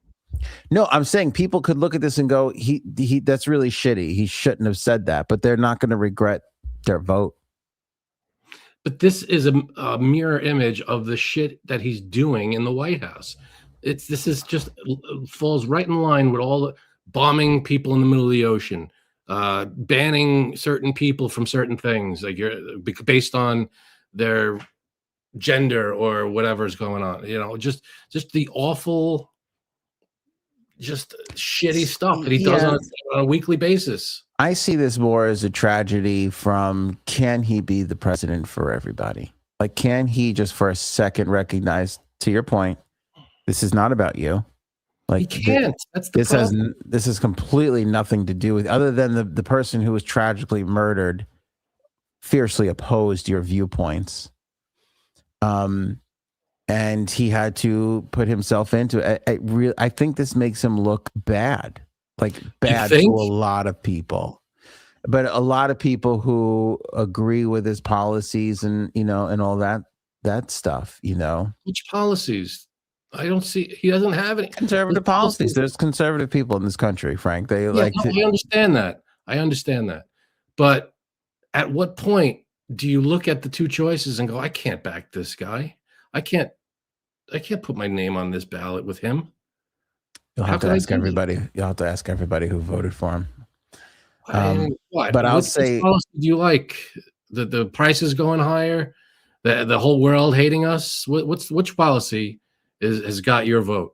No, I'm saying people could look at this and go, he that's really shitty. He shouldn't have said that, but they're not going to regret their vote. But this is a mirror image of the shit that he's doing in the White House. This is just falls right in line with all the bombing people in the middle of the ocean, banning certain people from certain things, like based on their gender or whatever's going on. You know, just the awful, just shitty stuff that he does on a weekly basis. I see this more as a tragedy from, can he be the president for everybody? Like, can he just for a second recognize, to your point, this is not about you? Like, he can't. That's the problem. This has completely nothing to do with, other than the person who was tragically murdered fiercely opposed your viewpoints. And he had to put himself into it. I think this makes him look bad, like bad to a lot of people. But a lot of people who agree with his policies and, you know, and all that stuff, you know. Which policies? I don't see. He doesn't have any conservative policies. There's conservative people in this country, Frank. They I understand that. I understand that. But at what point do you look at the two choices and go, I can't back this guy. I can't put my name on this ballot with him. You'll have to ask everybody. You'll have to ask everybody who voted for him. But I'll say, do you like the prices going higher? The whole world hating us? Which policy has got your vote?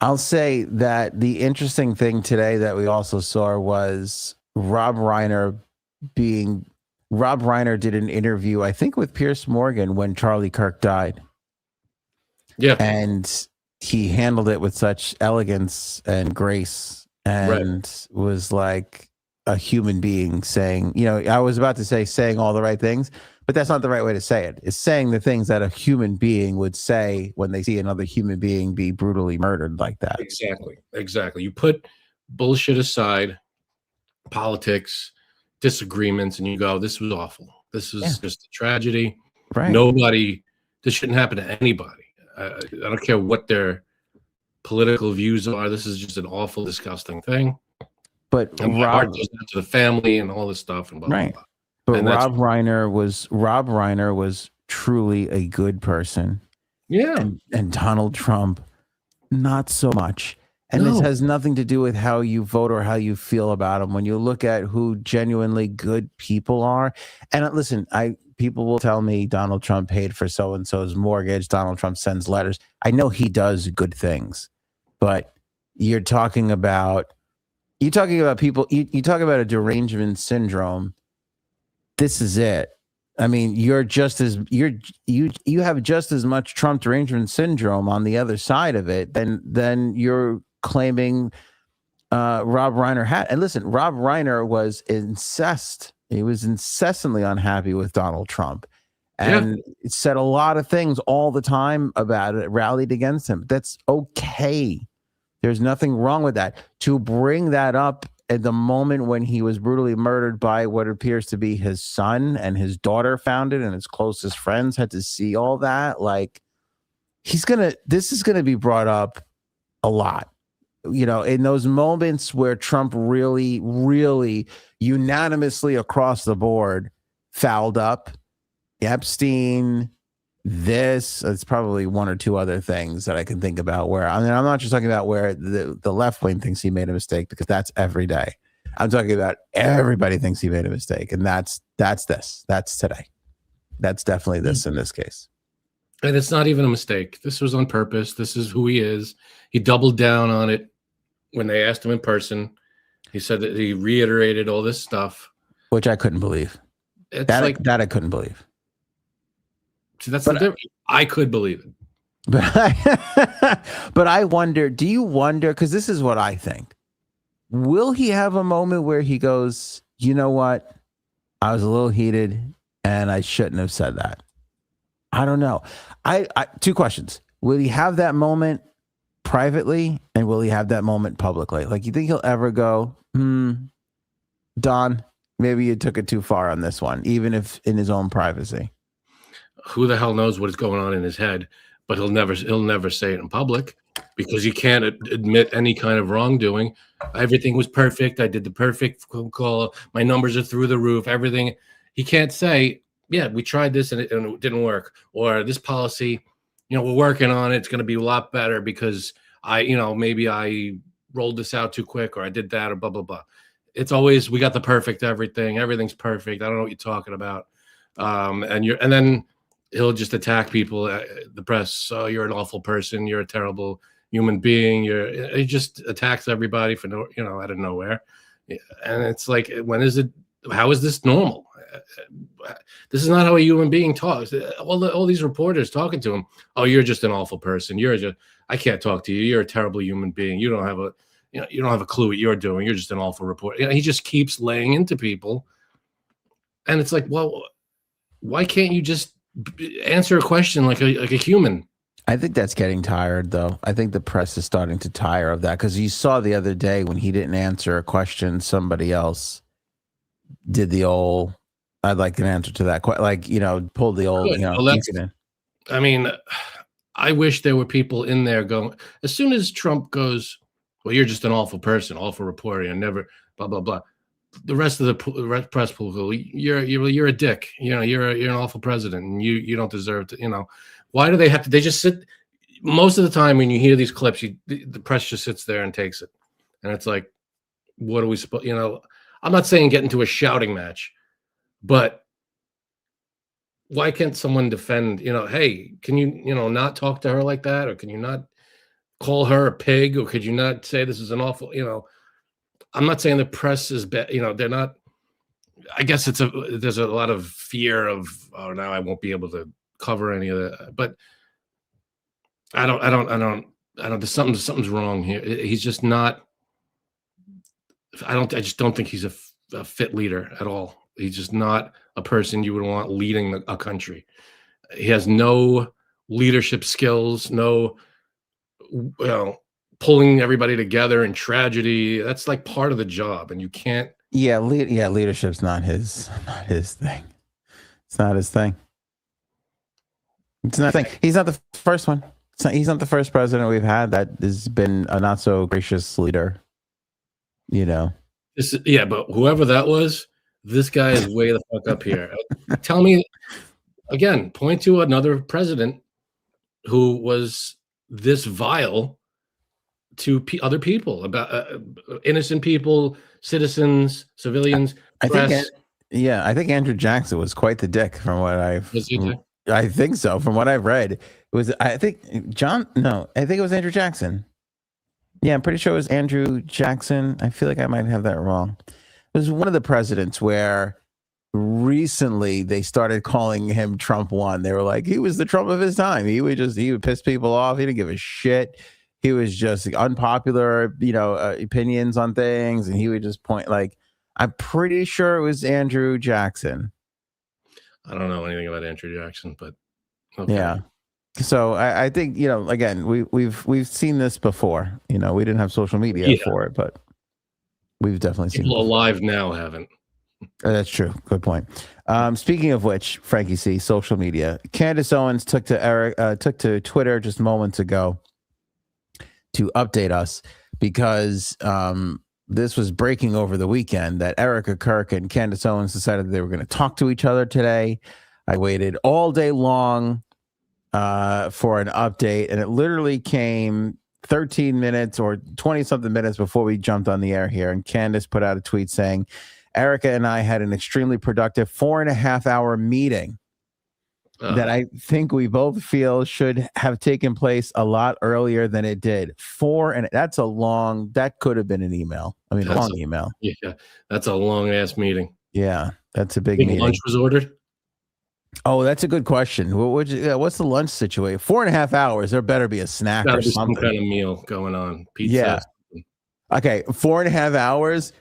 I'll say that the interesting thing today that we also saw was Rob Reiner did an interview, I think, with Piers Morgan when Charlie Kirk died. Yeah. And he handled it with such elegance and grace and was like a human being saying, you know, I was about to say saying all the right things, but that's not the right way to say it. It's saying the things that a human being would say when they see another human being be brutally murdered like that. Exactly. You put bullshit aside, politics, disagreements, and you go, this was awful. This is just a tragedy. Right. This shouldn't happen to anybody. I don't care what their political views are. This is just an awful, disgusting thing. But and my heart goes out to the family and all this stuff. And blah, blah, blah. But Rob Reiner was truly a good person. Yeah. And Donald Trump, not so much. And this has nothing to do with how you vote or how you feel about them. When you look at who genuinely good people are, and listen, people will tell me Donald Trump paid for so-and-so's mortgage. Donald Trump sends letters. I know he does good things, but you're talking about You talking about people? You talk about a derangement syndrome. This is it. I mean, you have just as much Trump derangement syndrome on the other side of it than you're claiming Rob Reiner had. And listen, Rob Reiner was incensed. He was incessantly unhappy with Donald Trump, and said a lot of things all the time about it. Rallied against him. That's okay. There's nothing wrong with that. To bring that up at the moment when he was brutally murdered by what appears to be his son, and his daughter found it, and his closest friends had to see all that. Like, this is gonna be brought up a lot. You know, in those moments where Trump really, really unanimously across the board fouled up, Epstein, it's probably one or two other things that I can think about where, I mean, I'm not just talking about where the left wing thinks he made a mistake, because that's every day. I'm talking about everybody thinks he made a mistake. And that's today. That's definitely this in this case. And it's not even a mistake. This was on purpose. This is who he is. He doubled down on it when they asked him in person. He said that he reiterated all this stuff, which I couldn't believe. That I couldn't believe. See, that's the difference. I could believe it. But I wonder, do you wonder, because this is what I think, will he have a moment where he goes, you know what, I was a little heated and I shouldn't have said that? I don't know. I two questions. Will he have that moment privately, and will he have that moment publicly? Like, you think he'll ever go, Don, maybe you took it too far on this one, even if in his own privacy? Who the hell knows what is going on in his head? But he'll never say it in public, because he can't admit any kind of wrongdoing. Everything was perfect. I did the perfect call. My numbers are through the roof. Everything. He can't say, yeah, we tried this and it didn't work, or this policy, we're working on it. It's going to be a lot better because maybe I rolled this out too quick, or I did that, or blah, blah, blah. It's always, we got the perfect everything. Everything's perfect. I don't know what you're talking about. And then he'll just attack people, the press. Oh, you're an awful person. You're a terrible human being. He just attacks everybody for out of nowhere. And it's like, how is this normal? This is not how a human being talks. All these reporters talking to him. Oh, you're just an awful person. I can't talk to you. You're a terrible human being. You don't have a clue what you're doing. You're just an awful reporter. He just keeps laying into people. And it's like, well, why can't you just answer a question like a human? I think that's getting tired, though. I think the press is starting to tire of that, because you saw the other day when he didn't answer a question, somebody else did the old, I'd like an answer to that question, like, pulled the old, I mean, I wish there were people in there going, as soon as Trump goes, well, you're just an awful person, awful reporter, and never blah, blah, blah. The rest of the press will go, you're a dick. You're an awful president, and you don't deserve to. Why do they have to? They just sit. Most of the time, when you hear these clips, the press just sits there and takes it, and it's like, what are we supposed? I'm not saying get into a shouting match, but why can't someone defend? Hey, can you not talk to her like that, or can you not call her a pig, or could you not say this is an awful? I'm not saying the press is bad. They're not. I guess there's a lot of fear of, oh, now I won't be able to cover any of that. But I don't. There's something's wrong here. He's just not. I just don't think he's a fit leader at all. He's just not a person you would want leading a country. He has no leadership skills. No, pulling everybody together in tragedy. That's like part of the job, and you can't. Yeah, leadership's not his thing. It's not his thing. It's not. He's not the first one. He's not the first president we've had that has been a not so gracious leader. But whoever that was, this guy is way the fuck up here. Tell me again. Point to another president who was this vile to other people, about innocent people, citizens, civilians. I think Andrew Jackson was quite the dick from what I think so. From what I've read, it was, I think it was Andrew Jackson. Yeah, I'm pretty sure it was Andrew Jackson. I feel like I might have that wrong. It was one of the presidents where recently they started calling him Trump one. They were like, he was the Trump of his time. He would piss people off. He didn't give a shit. He was just unpopular, opinions on things, and he would just point like, I'm pretty sure it was Andrew Jackson. I don't know anything about Andrew Jackson, but okay. Yeah. So I think again we've seen this before. We didn't have social media for it, but we've definitely seen people alive now haven't. That's true. Good point. Speaking of which, Frankie C, social media. Candace Owens took to Twitter just moments ago to update us because this was breaking over the weekend that Erica Kirk and Candace Owens decided they were going to talk to each other today. I waited all day long for an update, and it literally came 13 minutes or 20 something minutes before we jumped on the air here. And Candace put out a tweet saying, Erica and I had an extremely productive 4.5-hour meeting that I think we both feel should have taken place a lot earlier than it did. That could have been an email. I mean, a long email. Yeah, that's a long ass meeting. Yeah, that's a big meeting. Lunch was ordered? Oh, that's a good question. What's the lunch situation? 4.5 hours. There better be a snack or something. Some kind of meal going on. Pizza. Yeah. Okay, 4.5 hours.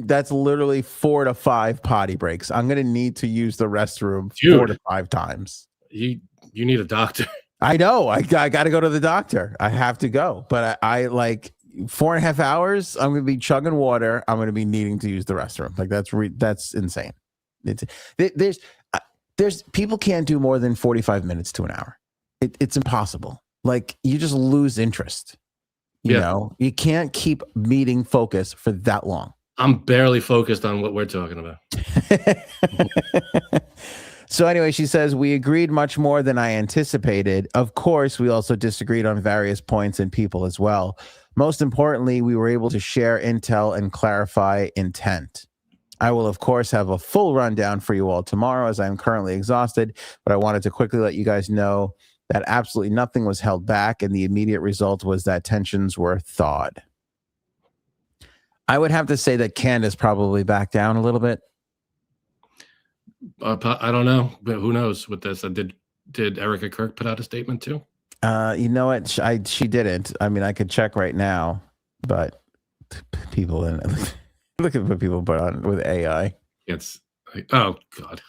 That's literally 4 to 5 potty breaks. I'm gonna need to use the restroom 4 to 5 times. You need a doctor. I know. I got to go to the doctor. I have to go. But I like 4.5 hours. I'm gonna be chugging water. I'm gonna be needing to use the restroom. Like that's insane. There's people can't do more than 45 minutes to an hour. It's impossible. Like you just lose interest. You can't keep meeting focus for that long. I'm barely focused on what we're talking about. So anyway, she says, we agreed much more than I anticipated. Of course, we also disagreed on various points and people as well. Most importantly, we were able to share intel and clarify intent. I will, of course, have a full rundown for you all tomorrow as I'm currently exhausted, but I wanted to quickly let you guys know that absolutely nothing was held back, and the immediate result was that tensions were thawed. I would have to say that Candace probably backed down a little bit. I don't know, but who knows with this? Did Erica Kirk put out a statement too? You know what? She didn't. I mean, I could check right now, but people look at what people put on with AI. It's like, oh God.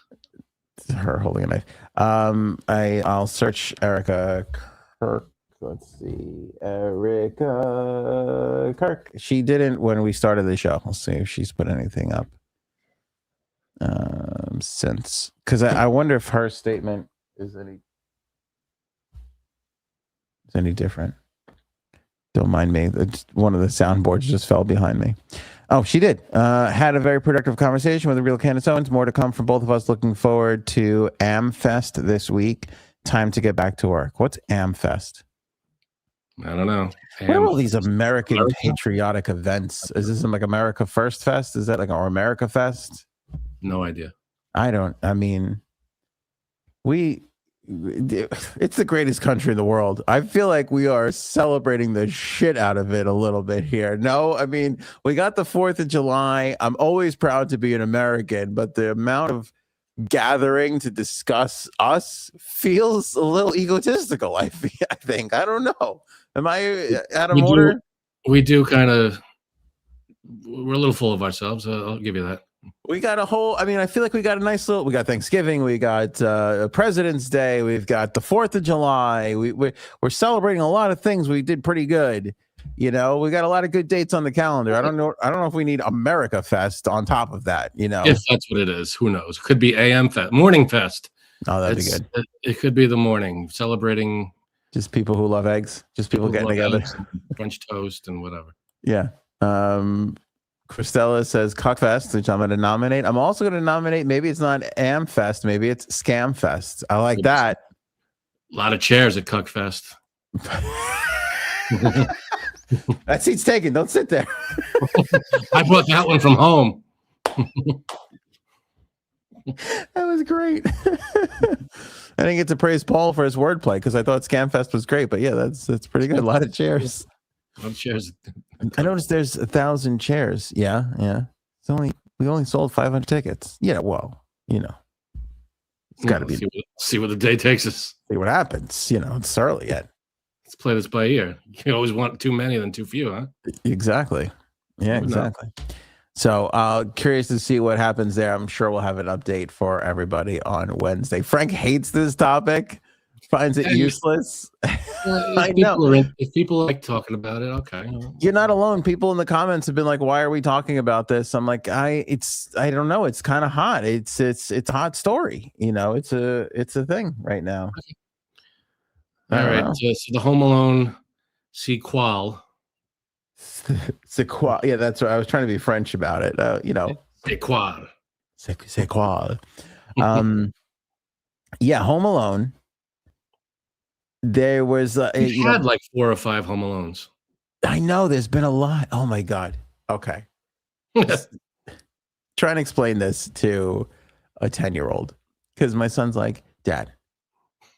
It's her holding a knife. I'll search Erica Kirk. Let's see. Erica Kirk. She didn't when we started the show. Let's see if she's put anything up since. Because I wonder if her statement is any different. Don't mind me. One of the soundboards just fell behind me. Oh, she did. Had a very productive conversation with the real Candace Owens. More to come from both of us. Looking forward to AmFest this week. Time to get back to work. What's AmFest? I don't know. What are all these American patriotic events? Is this like America First Fest? Is that like our America Fest? No idea. It's the greatest country in the world. I feel like we are celebrating the shit out of it a little bit here. No, we got the 4th of July. I'm always proud to be an American, but the amount of gathering to discuss us feels a little egotistical. I think. I don't know. Am I out of order? We do kind of. We're a little full of ourselves. I'll give you that. We got a whole, I feel like we got a nice little, we got Thanksgiving, we got President's Day, we've got the 4th of July. We're celebrating a lot of things. We did pretty good. We got a lot of good dates on the calendar. I don't know if we need America Fest on top of that, If that's what it is, who knows? It could be AM Fest, Morning Fest. Oh, that'd be good. It could be the morning, celebrating. Just people who love eggs, just people getting together. French toast and whatever. Yeah. Christella says Cuckfest, which I'm going to nominate. I'm also going to nominate, maybe it's not AmFest, maybe it's Scamfest. I like that. A lot of chairs at Cuckfest. That seat's taken. Don't sit there. I brought that one from home. That was great. I didn't get to praise Paul for his wordplay because I thought Scamfest was great. But yeah, that's pretty good. A lot of chairs. What chairs? I noticed there's 1,000 chairs. Yeah. We only sold 500 tickets. Yeah, well, it's got to be. See what the day takes us. See what happens. It's early yet. Let's play this by ear. You always want too many than too few, huh? Exactly. Yeah, exactly. So curious to see what happens there. I'm sure we'll have an update for everybody on Wednesday. Frank hates this topic, finds it useless. I know. If people like talking about it, okay. You're not alone. People in the comments have been like, "Why are we talking about this?" I'm like, I don't know. It's kind of hot. It's a hot story. It's a thing right now. All right. So the Home Alone sequel. Sequel. Yeah, that's what I was trying to be French about it. Sequel. Sequel. Yeah, Home Alone. There was had like 4 or 5 Home Alones. I know there's been a lot. Oh my God. Okay. Try and explain this to a 10-year-old because my son's like, Dad.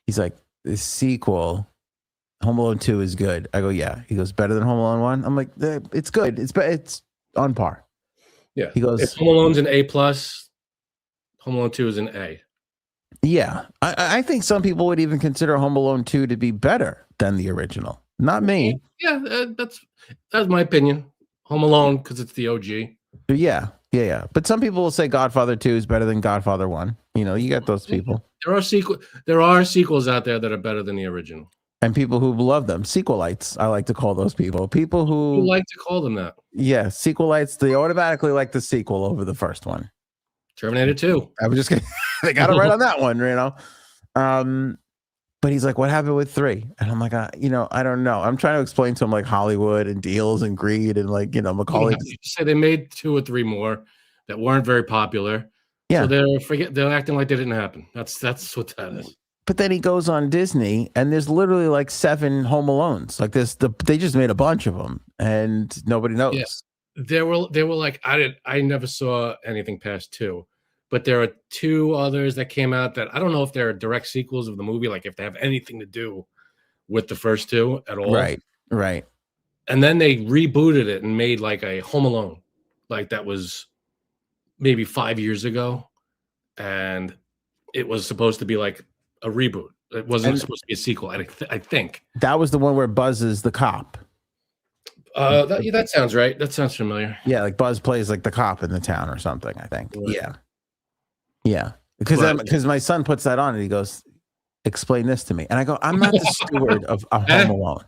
He's like, the sequel, Home Alone 2 is good. I go, yeah. He goes, better than Home Alone 1? I'm like, it's good. It's on par. Yeah. He goes, if Home Alone's an A+, Home Alone 2 is an A. Yeah. I think some people would even consider Home Alone 2 to be better than the original. Not me. Yeah, that's my opinion. Home Alone, because it's the OG. Yeah. But some people will say Godfather 2 is better than Godfather 1. You got those people. There are sequels out there that are better than the original. And people who love them. Sequelites, I like to call those people. People who like to call them that. Yeah, sequelites, they automatically like the sequel over the first one. Terminator 2. I was just kidding. They got it right on that one, But he's like, what happened with 3? And I'm like, I don't know. I'm trying to explain to him like Hollywood and deals and greed and like, Macaulay. Say they made 2 or 3 more that weren't very popular. Yeah. So they're acting like they didn't happen. That's what that is. But then he goes on Disney and there's literally like 7 Home Alones. Like they just made a bunch of them and nobody knows. Yeah. They were like, I never saw anything past 2. But there are 2 others that came out that I don't know if they're direct sequels of the movie, like if they have anything to do with the first 2 at all. Right. And then they rebooted it and made like a Home Alone, like that was maybe 5 years ago. And it was supposed to be like a reboot. It wasn't supposed to be a sequel, I think. That was the one where Buzz is the cop. That sounds right. That sounds familiar. Yeah, like Buzz plays like the cop in the town or something, I think. Right. Yeah. Because my son puts that on and he goes, explain this to me. And I go, I'm not the steward of a Home Alone.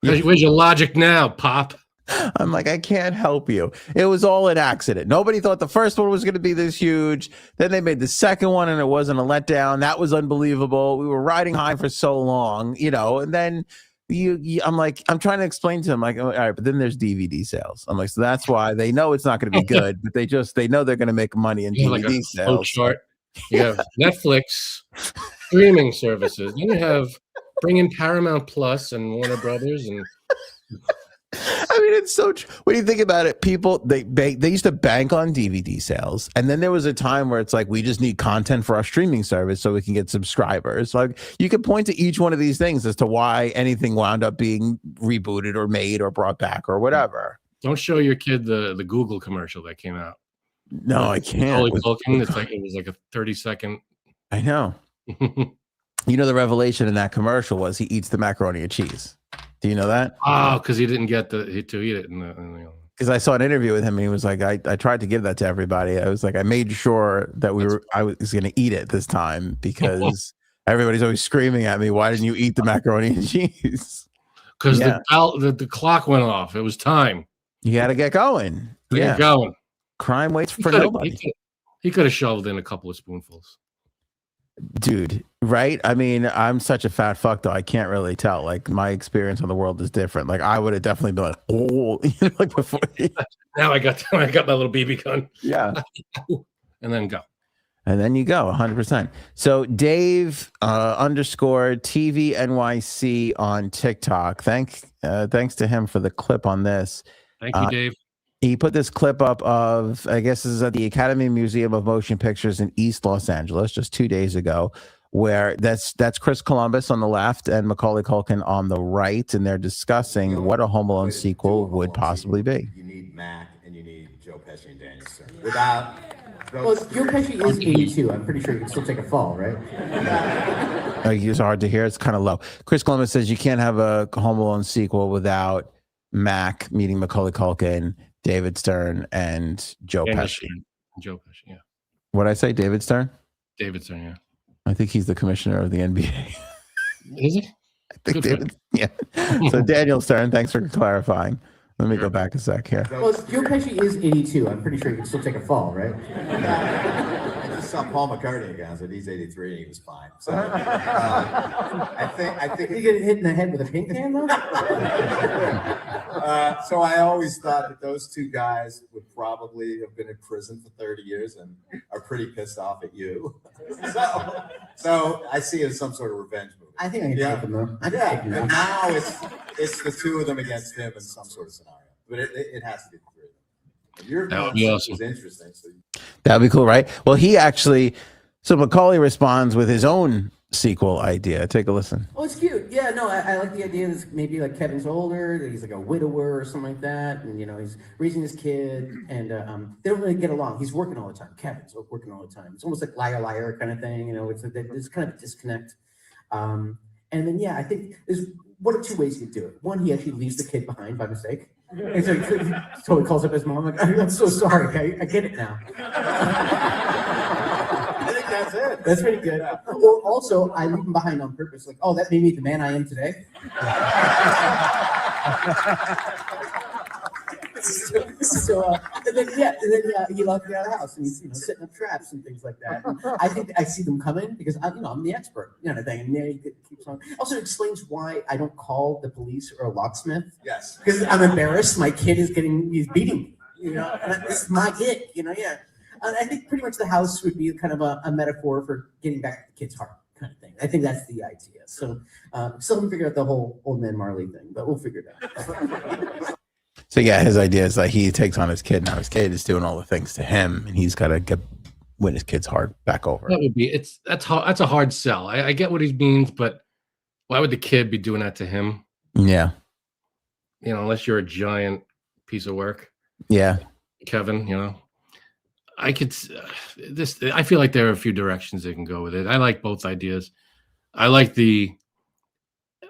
Where's your logic now, Pop? I'm like, I can't help you. It was all an accident. Nobody thought the first one was going to be this huge. Then they made the second one and it wasn't a letdown. That was unbelievable. We were riding high for so long, and then I'm like, I'm trying to explain to him, like, all right, but then there's DVD sales. I'm like, so that's why they know it's not going to be good, but they know they're going to make money in DVD like sales. Chart. You have Netflix, streaming services. Then you have bring in Paramount Plus and Warner Brothers and. I mean, it's so true. When you think about it, people they used to bank on DVD sales, and then there was a time where it's like we just need content for our streaming service so we can get subscribers. Like you could point to each one of these things as to why anything wound up being rebooted or made or brought back or whatever. Don't show your kid the Google commercial that came out. No, I can't. It was like a 30-second. I know. The revelation in that commercial was he eats the macaroni and cheese. Do you know that? Oh, because he didn't get to eat it. Because I saw an interview with him and he was like, I tried to give that to everybody. I was like, I made sure that I was going to eat it this time because everybody's always screaming at me. Why didn't you eat the macaroni and cheese? Because the clock went off. It was time. You got to get going. Get going. Crime waits for nobody. He could have shoved in a couple of spoonfuls. Dude, right? I mean, I'm such a fat fuck though. I can't really tell. Like my experience on the world is different. Like I would have definitely been like, oh, like before. Now I got my little BB gun. Yeah. And then go. And then you go 100%. So Dave _ TV NYC on TikTok. Thanks to him for the clip on this. Thank you, Dave. He put this clip up of, I guess this is at the Academy Museum of Motion Pictures in East Los Angeles just 2 days ago, where that's Chris Columbus on the left and Macaulay Culkin on the right, and they're discussing what a Home Alone sequel would possibly be. You need Mac and you need Joe Pesci and Daniel Stern. Without well, Joe Pesci is 82. I'm pretty sure he can still take a fall, right? It's hard to hear. It's kind of low. Chris Columbus says you can't have a Home Alone sequel without Mac meeting Macaulay Culkin, David Stern, and Joe Pesci. Joe Pesci, yeah. What'd I say? David Stern? David Stern, yeah. I think he's the commissioner of the NBA. Is he? I think David. Yeah. So Daniel Stern, thanks for clarifying. Let me go back a sec here. Well, Joe Pesci is 82. I'm pretty sure he can still take a fall, right? I just saw Paul McCartney again. I said he's 83 and he was fine. So I think he get hit in the head with a paint can, though. So I always thought that those two guys would probably have been in prison for 30 years and are pretty pissed off at you. So I see it as some sort of revenge movie. I think I can take him, though. And now it's the two of them against him in some sort of scenario. But it has to be the three of them. And your that would be awesome. Was interesting. So That'd be cool, right? Well, so Macaulay responds with his own sequel idea. Take a listen. Oh, it's cute. Yeah, no, I like the idea that maybe like Kevin's older, that he's like a widower or something like that, and he's raising his kid, and they don't really get along. He's working all the time. Kevin's working all the time. It's almost like liar liar kind of thing. It's kind of a disconnect. And then I think there's one of two ways you could do it. One, he actually leaves the kid behind by mistake. And so he calls up his mom like, "I'm so sorry. I get it now." I think that's it. That's pretty good. Or also, I leave him behind on purpose. Like, oh, that made me the man I am today. And then he locked me out of the house, and he's setting up traps and things like that. And I think I see them coming because I'm the expert, thing. And he keeps on. Also, it explains why I don't call the police or a locksmith. Yes, because I'm embarrassed. My kid he's beating me. And this is my kid. And I think pretty much the house would be kind of a metaphor for getting back to the kid's heart, kind of thing. I think that's the idea. So, still haven't figured out the whole old man Marley thing, but we'll figure it out. So his idea is that he takes on his kid. Now his kid is doing all the things to him, and he's got to win his kid's heart back over. That would be that's a hard sell. I get what he means, but why would the kid be doing that to him? Yeah. Unless you're a giant piece of work. Yeah. Kevin, I could I feel like there are a few directions they can go with it. I like both ideas. I like it's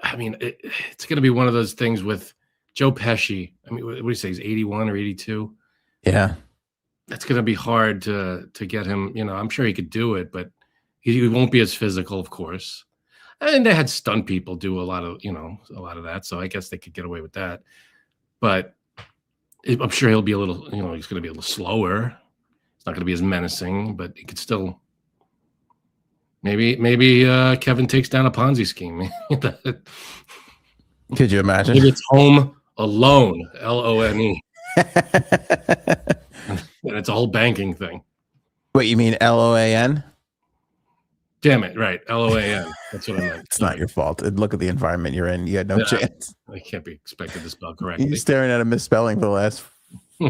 going to be one of those things with Joe Pesci. What do you say? He's 81 or 82. Yeah. That's going to be hard to get him. I'm sure he could do it, but he won't be as physical, of course. And they had stunt people do a lot of that. So I guess they could get away with that. But I'm sure he'll be a little, he's going to be a little slower. It's not going to be as menacing, but he could still. Maybe Kevin takes down a Ponzi scheme. Could you imagine? Maybe it's Home Alone, Lone, and it's a whole banking thing. What, you mean LOAN? Damn it, right? LOAN. That's what I meant. It's not your fault. Look at the environment you're in. You had no chance. I can't be expected to spell correctly. You're staring at a misspelling for the last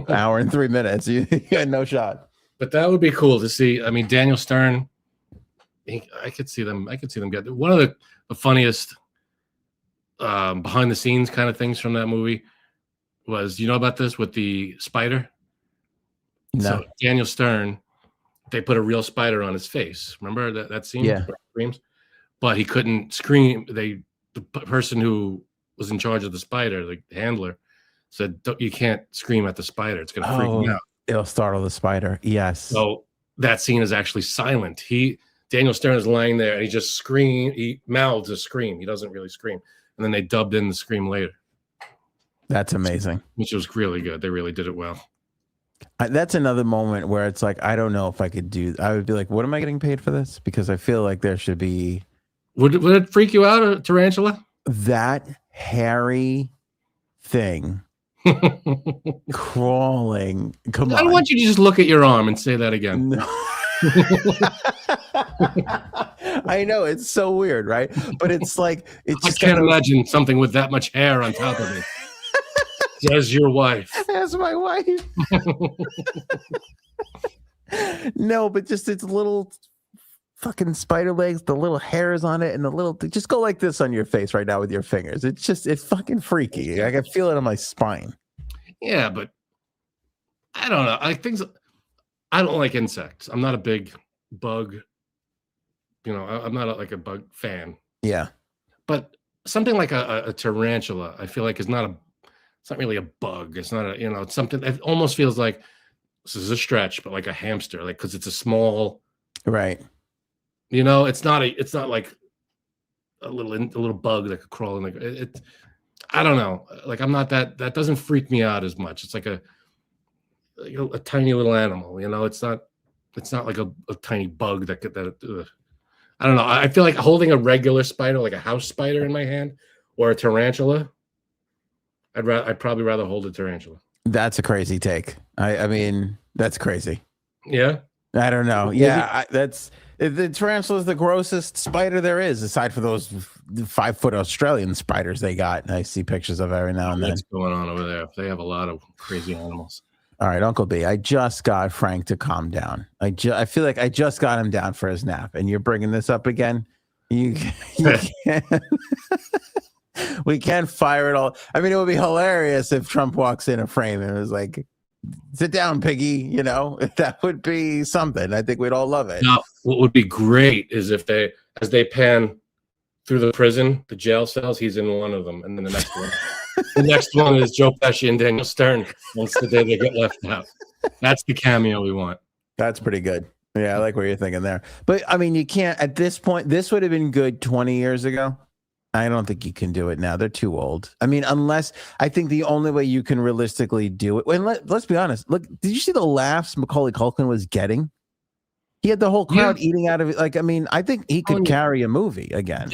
hour and 3 minutes. You had no shot. But that would be cool to see. Daniel Stern. I could see them get one of the funniest behind the scenes kind of things from that movie was, about this with the spider? No. So Daniel Stern, they put a real spider on his face. Remember that scene? Yeah. Screams, but he couldn't scream. The person who was in charge of the spider, the handler, said, "You can't scream at the spider. It's going to freak him out. It'll startle the spider." Yes. So that scene is actually silent. Daniel Stern is lying there and he just screams. He mouths a scream. He doesn't really scream. And then they dubbed in the scream later. That's amazing. Which was really good. They really did it well. That's another moment where it's like, I don't know if I could I would be like, what am I getting paid for this? Because I feel like there should be. Would it freak you out, a tarantula? That hairy thing crawling. Come on. I don't want you to just look at your arm and say that again. No. I know, it's so weird, right? But it's like I can't imagine something with that much hair on top of it. As your wife. As my wife. No, but just its little fucking spider legs, the little hairs on it, and the little. Just go like this on your face right now with your fingers. It's fucking freaky. I can feel it on my spine. Yeah, but I don't know. I don't like insects. I'm not a big bug. I'm not like a bug fan. Yeah. But something like a tarantula, I feel like it's not really a bug. It's not it's something. It almost feels like this is a stretch, but like a hamster, like because it's a small. Right. It's not like a little bug that could crawl in it. I don't know. Like I'm not that doesn't freak me out as much. It's like a tiny little animal. It's not like a tiny bug that. I don't know. I feel like holding a regular spider, like a house spider, in my hand, or a tarantula. I'd probably rather hold a tarantula. That's a crazy take. I mean, that's crazy. Yeah. I don't know. Yeah, the tarantula is the grossest spider there is, aside for those 5-foot Australian spiders they got. I see pictures of every now and then. What's going on over there? They have a lot of crazy animals. All right, Uncle B, I just got Frank to calm down. I feel like I just got him down for his nap, and you're bringing this up again. You can't. We can't fire it all. I mean, it would be hilarious if Trump walks in a frame and was like, "Sit down, piggy." That would be something. I think we'd all love it. Now, what would be great is if as they pan through the jail cells, he's in one of them, and then the next one. The next one is Joe Pesci and Daniel Stern. Once the day they get left out. That's the cameo we want. That's pretty good. Yeah, I like what you're thinking there. But I mean, you can't at this point. This would have been good 20 years ago. I don't think you can do it now. They're too old. I mean, unless I think the only way you can realistically do it. And let's be honest. Look, did you see the laughs Macaulay Culkin was getting? He had the whole crowd eating out of it. Like, I mean, I think he could carry a movie again.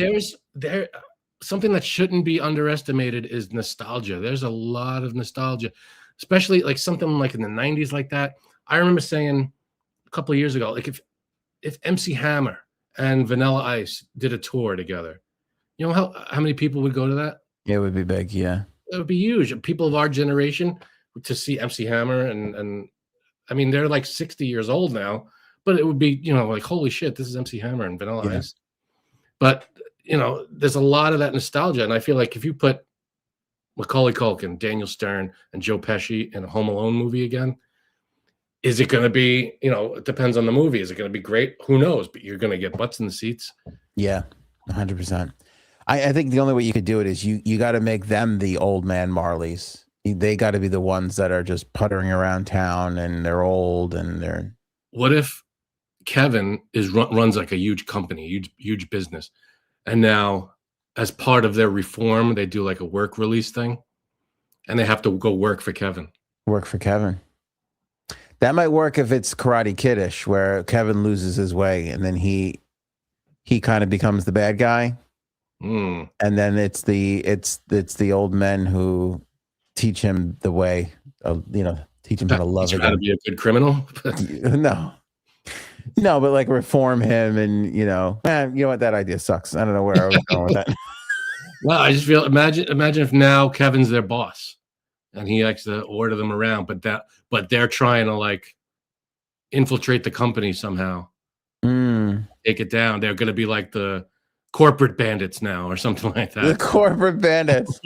There something that shouldn't be underestimated is nostalgia. There's a lot of nostalgia, especially like something like in the 90s like that. I remember saying a couple of years ago, like if MC Hammer and Vanilla Ice did a tour together, you know how many people would go to that? It would be big, yeah. It would be huge. People of our generation to see MC Hammer and I mean they're like 60 years old now, but it would be, like holy shit, this is MC Hammer and Vanilla Ice. But there's a lot of that nostalgia. And I feel like if you put Macaulay Culkin, Daniel Stern, and Joe Pesci in a Home Alone movie again, is it going to be, it depends on the movie. Is it going to be great? Who knows? But you're going to get butts in the seats. Yeah, 100%. I think the only way you could do it is you got to make them the old man Marleys. They got to be the ones that are just puttering around town and they're old and they're. What if Kevin runs like a huge company, huge business? And now, as part of their reform, they do like a work release thing, and they have to go work for Kevin. Work for Kevin. That might work if it's Karate Kid-ish, where Kevin loses his way, and then he kind of becomes the bad guy, and then it's the old men who teach him the way, teach him how to love it. How to be a good criminal? No, but like reform him and, you know what? That idea sucks. I don't know where I was going with that. Well, I just feel, imagine if now Kevin's their boss and he likes to order them around, but they're trying to like infiltrate the company somehow. Take it down. They're going to be like the corporate bandits now or something like that. The corporate bandits.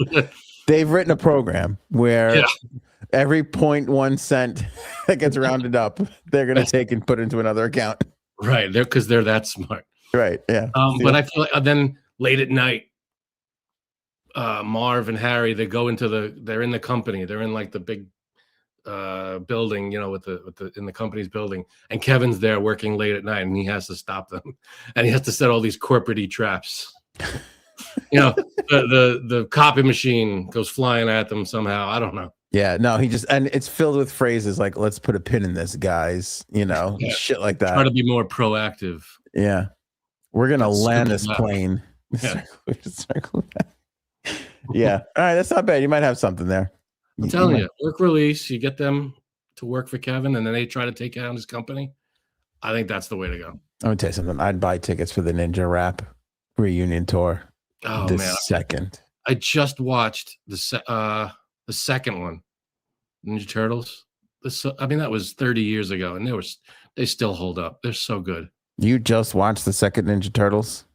They've written a program where every 0.1 cent that gets rounded up, they're going to take and put into another account. Right. Because they're that smart. Right. Yeah. But I feel like then late at night, Marv and Harry, they're in the company. They're in like the big building, in the company's building, and Kevin's there working late at night, and he has to stop them, and he has to set all these corporate traps. The copy machine goes flying at them somehow. I don't know. Yeah, no, and it's filled with phrases like "let's put a pin in this, guys," shit like that. Try to be more proactive. Yeah, we're gonna land this plane. Yeah. Yeah, all right, that's not bad. You might have something there. I'm telling you, work release, you get them to work for Kevin, and then they try to take out his company. I think that's the way to go. I'm gonna tell you something. I'd buy tickets for the Ninja Rap reunion tour. Oh this man, second. I just watched the second one, Ninja Turtles. That was 30 years ago, and they still hold up. They're so good. You just watched the second Ninja Turtles?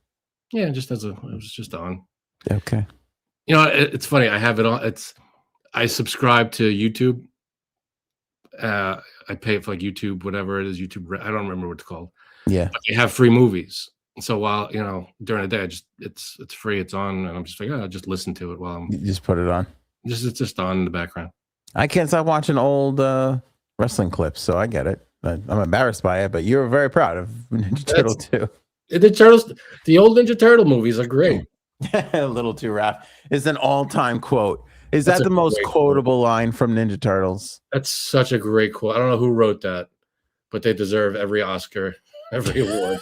Yeah, just it was just on. Okay. You know, it's funny. I have it on. I subscribe to YouTube. I pay for like YouTube, whatever it is, YouTube. I don't remember what it's called. Yeah. But they have free movies. So while during the day, it's free. It's on, and I'm just like, I'll just listen to it while I'm. You just put it on. It's just on in the background. I can't stop watching old wrestling clips, so I get it. I'm embarrassed by it, but you're very proud of Ninja Turtle 2. The Turtles, the old Ninja Turtle movies are great. A little too rough. It's an all-time quote. Is That's that the most great quotable line from Ninja Turtles? That's such a great quote. I don't know who wrote that, but they deserve every Oscar, every award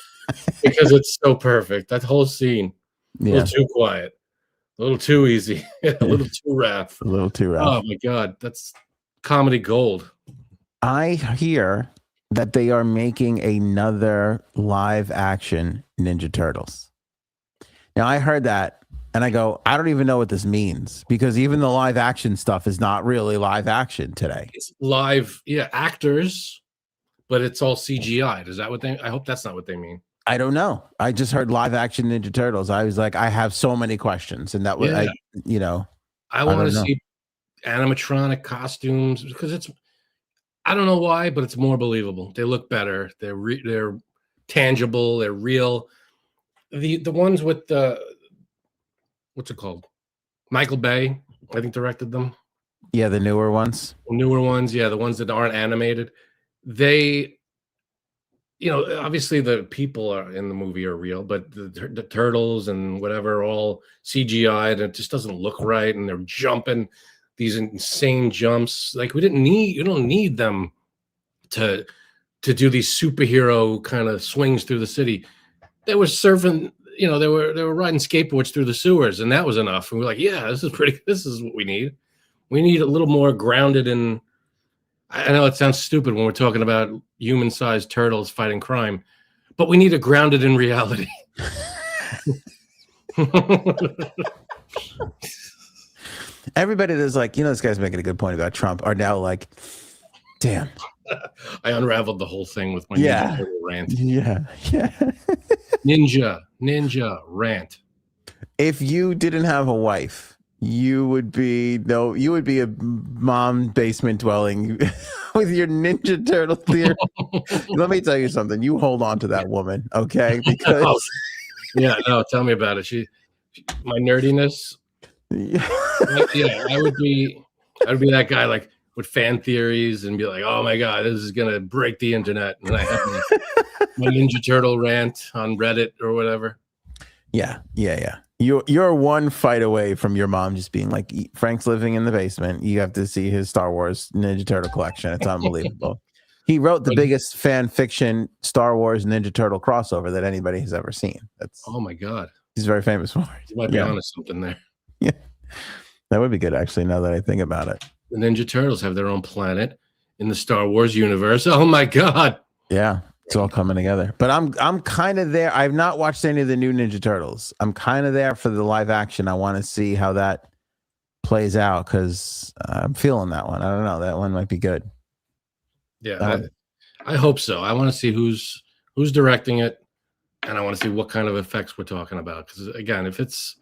because it's so perfect. That whole scene, a Yeah. little too quiet, a little too easy, a little too rough. A little too rough. Oh my God, that's comedy gold. I hear that they are making another live action Ninja Turtles. Now, I heard that and I go, I don't even know what this means because even the live action stuff is not really live action today. It's live, actors, but it's all CGI. Is that what they? I hope that's not what they mean. I don't know. I just heard live action Ninja Turtles. I was like, I have so many questions, and that was, I want to see animatronic costumes because it's. I don't know why, but it's more believable. They look better. They're tangible. They're real. The ones with the what's it called? Michael Bay, I think, directed them. Yeah, the newer ones. Newer ones, the ones that aren't animated. They, obviously the people are in the movie are real, but the turtles and whatever are all CGI, and it just doesn't look right. And they're jumping these insane jumps. Like you don't need them to do these superhero kind of swings through the city. They were surfing, they were riding skateboards through the sewers, and that was enough. And we're like, this is what we need. We need a little more grounded in. I know it sounds stupid when we're talking about human-sized turtles fighting crime, but we need it grounded in reality. Everybody that's like, this guy's making a good point about Trump are now like, damn. I unraveled the whole thing with my Ninja Turtle rant. Yeah. Ninja rant. If you didn't have a wife, you would be a mom basement dwelling with your Ninja Turtle theory. Let me tell you something. You hold on to that woman, okay? Because tell me about it. My nerdiness. I would be that guy like with fan theories and be like, oh my God, this is gonna break the internet. And I have my Ninja Turtle rant on Reddit or whatever. Yeah. You're one fight away from your mom just being like, Frank's living in the basement. You have to see his Star Wars Ninja Turtle collection. It's unbelievable. He wrote the biggest fan fiction Star Wars Ninja Turtle crossover that anybody has ever seen. Oh my God. He's very famous for it. You might be onto something there. Yeah. That would be good, actually, now that I think about it. The Ninja Turtles have their own planet in the Star Wars universe. Oh my God. Yeah. It's all coming together. But I'm kind of there. I've not watched any of the new Ninja Turtles. I'm kind of there for the live action. I want to see how that plays out because I'm feeling that one. I don't know. That one might be good. Yeah, I hope so. I want to see who's directing it, and I want to see what kind of effects we're talking about. Because again, if it's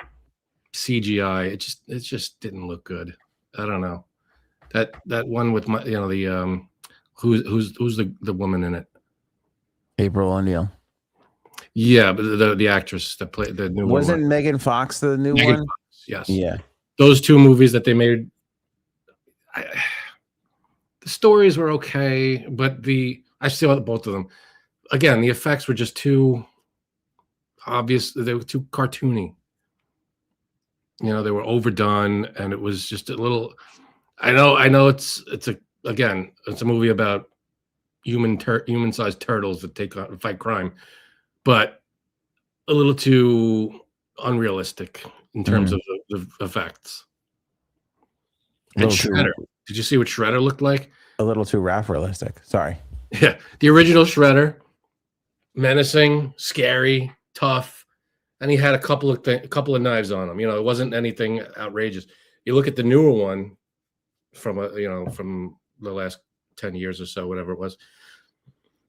CGI, it just didn't look good. I don't know. That one with who's the woman in it? April O'Neil. Yeah, but the actress that played the new one. Wasn't Megan Fox the new one? Fox, yes. Yeah. Those two movies that they made, the stories were okay, but I saw both of them. Again, the effects were just too obvious. They were too cartoony. They were overdone, and it was just a little. I know. It's a movie about human-sized turtles that fight crime, but a little too unrealistic in terms of the effects. And Shredder. Did you see what Shredder looked like? A little too realistic. Sorry. Yeah, the original Shredder, menacing, scary, tough, and he had a couple of knives on him. It wasn't anything outrageous. You look at the newer one from from the last 10 years or so, whatever it was.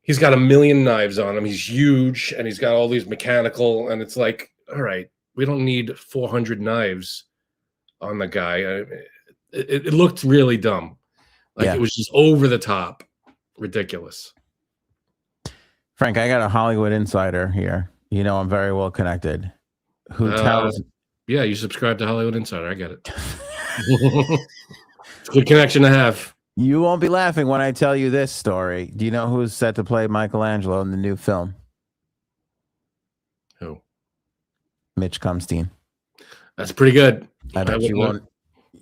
he's got a million knives on him. He's huge, and he's got all these mechanical. And it's like, all right, we don't need 400 knives on the guy. It looked really dumb. Like Yeah. it was just over the top, ridiculous. Frank, I got a Hollywood insider here. You know, I'm very well connected. Who tells? Yeah, you subscribe to Hollywood Insider. I get it. It's a good connection to have. You won't be laughing when I tell you this story. Do you know who's set to play Michelangelo in the new film? Who? Mitch Kumstein. That's pretty good. I bet you won't.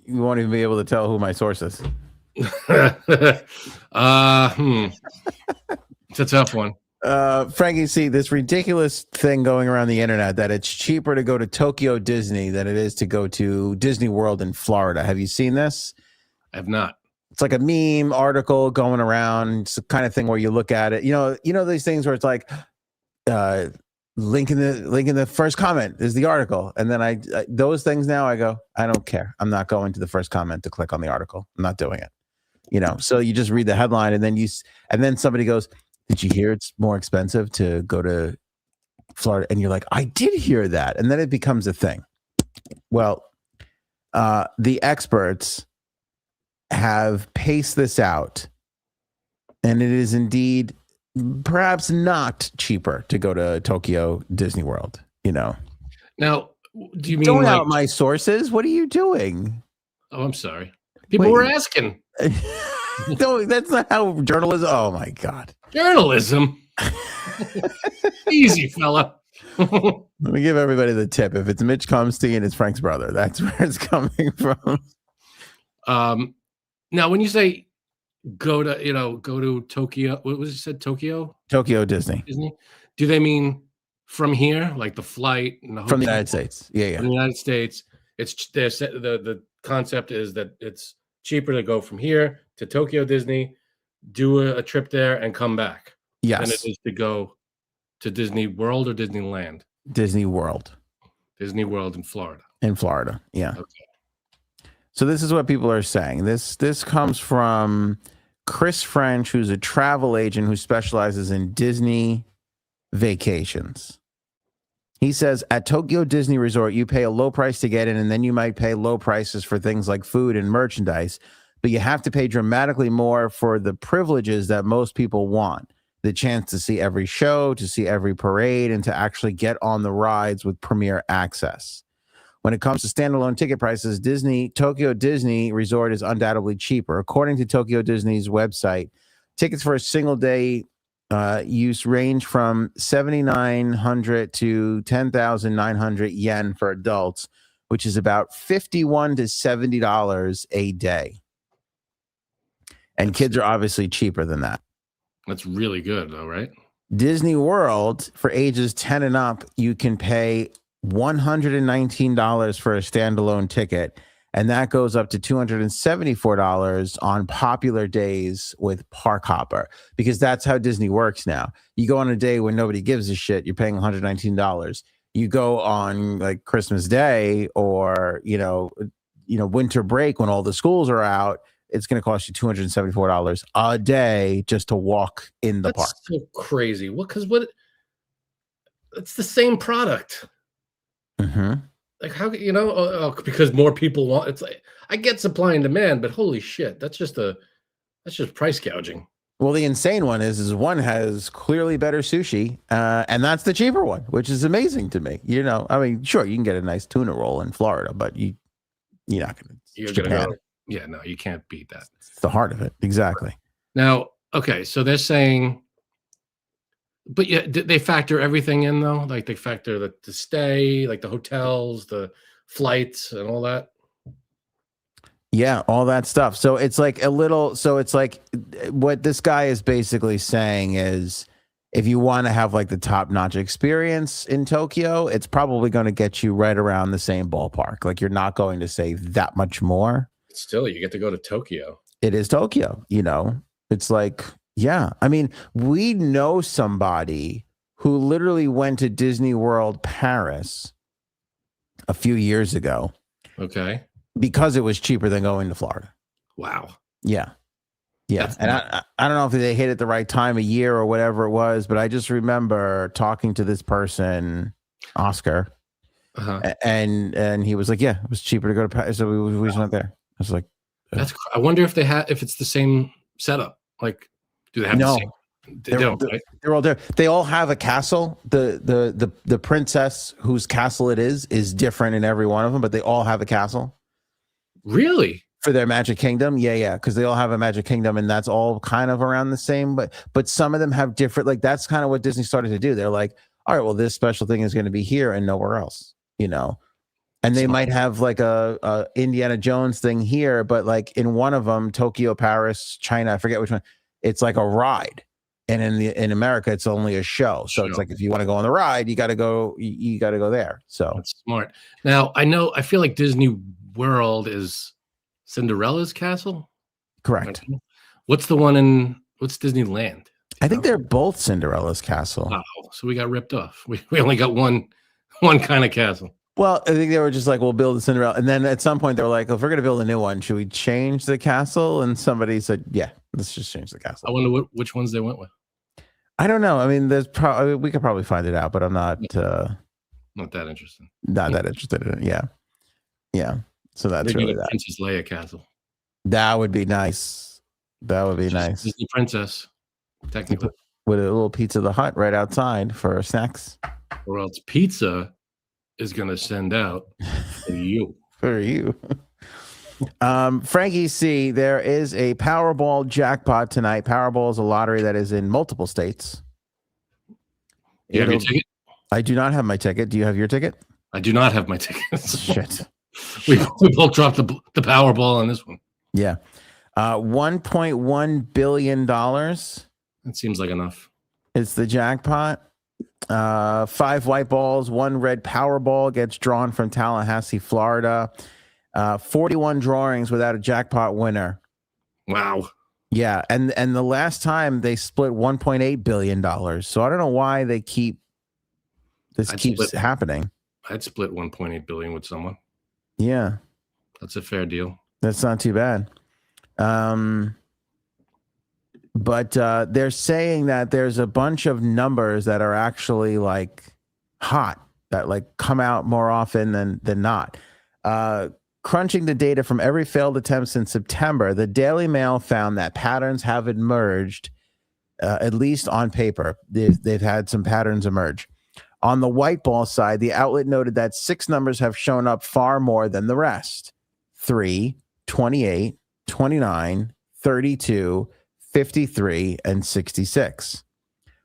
You won't even be able to tell who my source is. It's a tough one. Frankie, see this ridiculous thing going around the internet that it's cheaper to go to Tokyo Disney than it is to go to Disney World in Florida. Have you seen this? I have not. It's like a meme article going around. It's the kind of thing where you look at it. You know these things where it's like, link in the first comment is the article, and then I those things now I go, I don't care. I'm not going to the first comment to click on the article. I'm not doing it. So you just read the headline, and then somebody goes, did you hear it's more expensive to go to Florida? And you're like, I did hear that. And then it becomes a thing. Well, the experts have paced this out, and it is indeed perhaps not cheaper to go to Tokyo Disney World. Now, do you mean don't out my sources? What are you doing? Oh, I'm sorry. People were asking. No, that's not how journalism. Oh my God. Journalism. Easy, fella. Let me give everybody the tip. If it's Mitch Kumstein, it's Frank's brother. That's where it's coming from. Now, when you say go to Tokyo, what was it said? Tokyo Disney. Do they mean from here, like the flight and the from the United States? Yeah. From the United States. It's the concept is that it's cheaper to go from here to Tokyo Disney, do a trip there, and come back. Yes. Than it is to go to Disney World or Disneyland. Disney World. Disney World in Florida. In Florida, yeah. Okay. So this is what people are saying. This comes from Chris French, who's a travel agent who specializes in Disney vacations. He says, at Tokyo Disney Resort, you pay a low price to get in, and then you might pay low prices for things like food and merchandise, but you have to pay dramatically more for the privileges that most people want. The chance to see every show, to see every parade, and to actually get on the rides with premier access. When it comes to standalone ticket prices, Tokyo Disney Resort is undoubtedly cheaper. According to Tokyo Disney's website, tickets for a single day use range from 7,900 to 10,900 yen for adults, which is about $51 to $70 a day. And kids are obviously cheaper than that. That's really good, though, right? Disney World, for ages 10 and up, you can pay $119 for a standalone ticket, and that goes up to $274 on popular days with Park Hopper, because that's how Disney works now. You go on a day when nobody gives a shit, you're paying $119. You go on like Christmas Day or winter break when all the schools are out, it's going to cost you $274 a day just to walk in the park. That's so crazy. It's the same product. Mm-hmm. Like how because more people want. It's like I get supply and demand, but holy shit, that's just price gouging. Well, the insane one is one has clearly better sushi, and that's the cheaper one, which is amazing to me. I mean, sure, you can get a nice tuna roll in Florida, but you're not going to. You're going to go. Yeah, no, you can't beat that. It's the heart of it, exactly. Now, okay, so they're saying. But yeah, did they factor everything in though? Like they factor the stay, like the hotels, the flights, and all that. Yeah, all that stuff. So it's like what this guy is basically saying is, if you want to have like the top-notch experience in Tokyo, it's probably going to get you right around the same ballpark. Like you're not going to save that much more. Still, you get to go to Tokyo. It is Tokyo. It's like. Yeah. I mean, we know somebody who literally went to Disney World Paris a few years ago. Okay. Because it was cheaper than going to Florida. Wow. Yeah. Yeah, That's and not- I don't know if they hit it the right time of year or whatever it was, but I just remember talking to this person, Oscar, uh-huh. and he was like, "Yeah, it was cheaper to go to Paris, so we just went there." I was like, I wonder if if it's the same setup. Like, do they have the "No, same? They don't, right? they're all there. They all have a castle. The princess whose castle it is different in every one of them, but they all have a castle Really? for their Magic Kingdom. Yeah, because they all have a Magic Kingdom, and that's all kind of around the same. But some of them have different. Like that's kind of what Disney started to do. They're like, all right, well, this special thing is going to be here and nowhere else, And they Smart. might have like a Indiana Jones thing here, but like in one of them, Tokyo, Paris, China, I forget which one. It's like a ride, and in America, it's only a show. So it's like if you want to go on the ride, you got to go. You got to go there. So That's smart. Now I feel like Disney World is Cinderella's castle. correct. What's Disneyland? I think they're both Cinderella's castle. Wow. So we got ripped off. We only got one kind of castle. Well, I think they were just like, we'll build a Cinderella. And then at some point they were like, if we're going to build a new one, should we change the castle? And somebody said, yeah, let's just change the castle. I wonder which ones they went with. I don't know. I mean, we could probably find it out, but I'm not Not that interested. not that interested in it. Yeah. Yeah. So that's Maybe really the that. Princess Leia castle. That would be nice. That would be She's nice. Disney princess, technically. With a little Pizza the Hut right outside for snacks. Or else pizza is going to send out for you. For you. Frankie C, there is a Powerball jackpot tonight. Powerball is a lottery that is in multiple states. You have your ticket? I do not have my ticket. Do you have your ticket? I do not have my ticket. Shit. We both dropped the Powerball on this one. Yeah. $1.1 billion. That seems like enough. It's the jackpot. 5 white balls, 1 red Powerball gets drawn from Tallahassee, Florida. 41 drawings without a jackpot winner. Wow. Yeah, and the last time they split $1.8 billion. So I don't know why they keeps happening. I'd split 1.8 billion with someone. Yeah. That's a fair deal. That's not too bad. But they're saying that there's a bunch of numbers that are actually like hot, that like come out more often than not. Crunching the data from every failed attempt since September, the Daily Mail found that patterns have emerged, at least on paper. They've had some patterns emerge. On the white ball side, the outlet noted that 6 numbers have shown up far more than the rest: 3, 28, 29, 32, 53, and 66.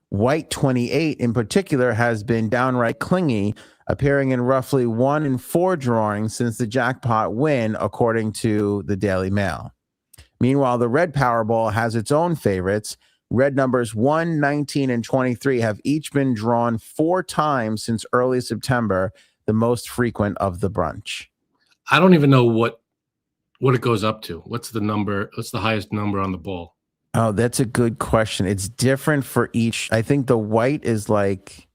White 28 in particular has been downright clingy, appearing in roughly 1 in 4 drawings since the jackpot win, according to the Daily Mail. Meanwhile, the red Powerball has its own favorites. Red numbers 1, 19, and 23 have each been drawn 4 times since early September, the most frequent of the bunch. I don't even know what it goes up to. What's the number? What's the highest number on the ball? Oh, that's a good question. It's different for each. I think the white is like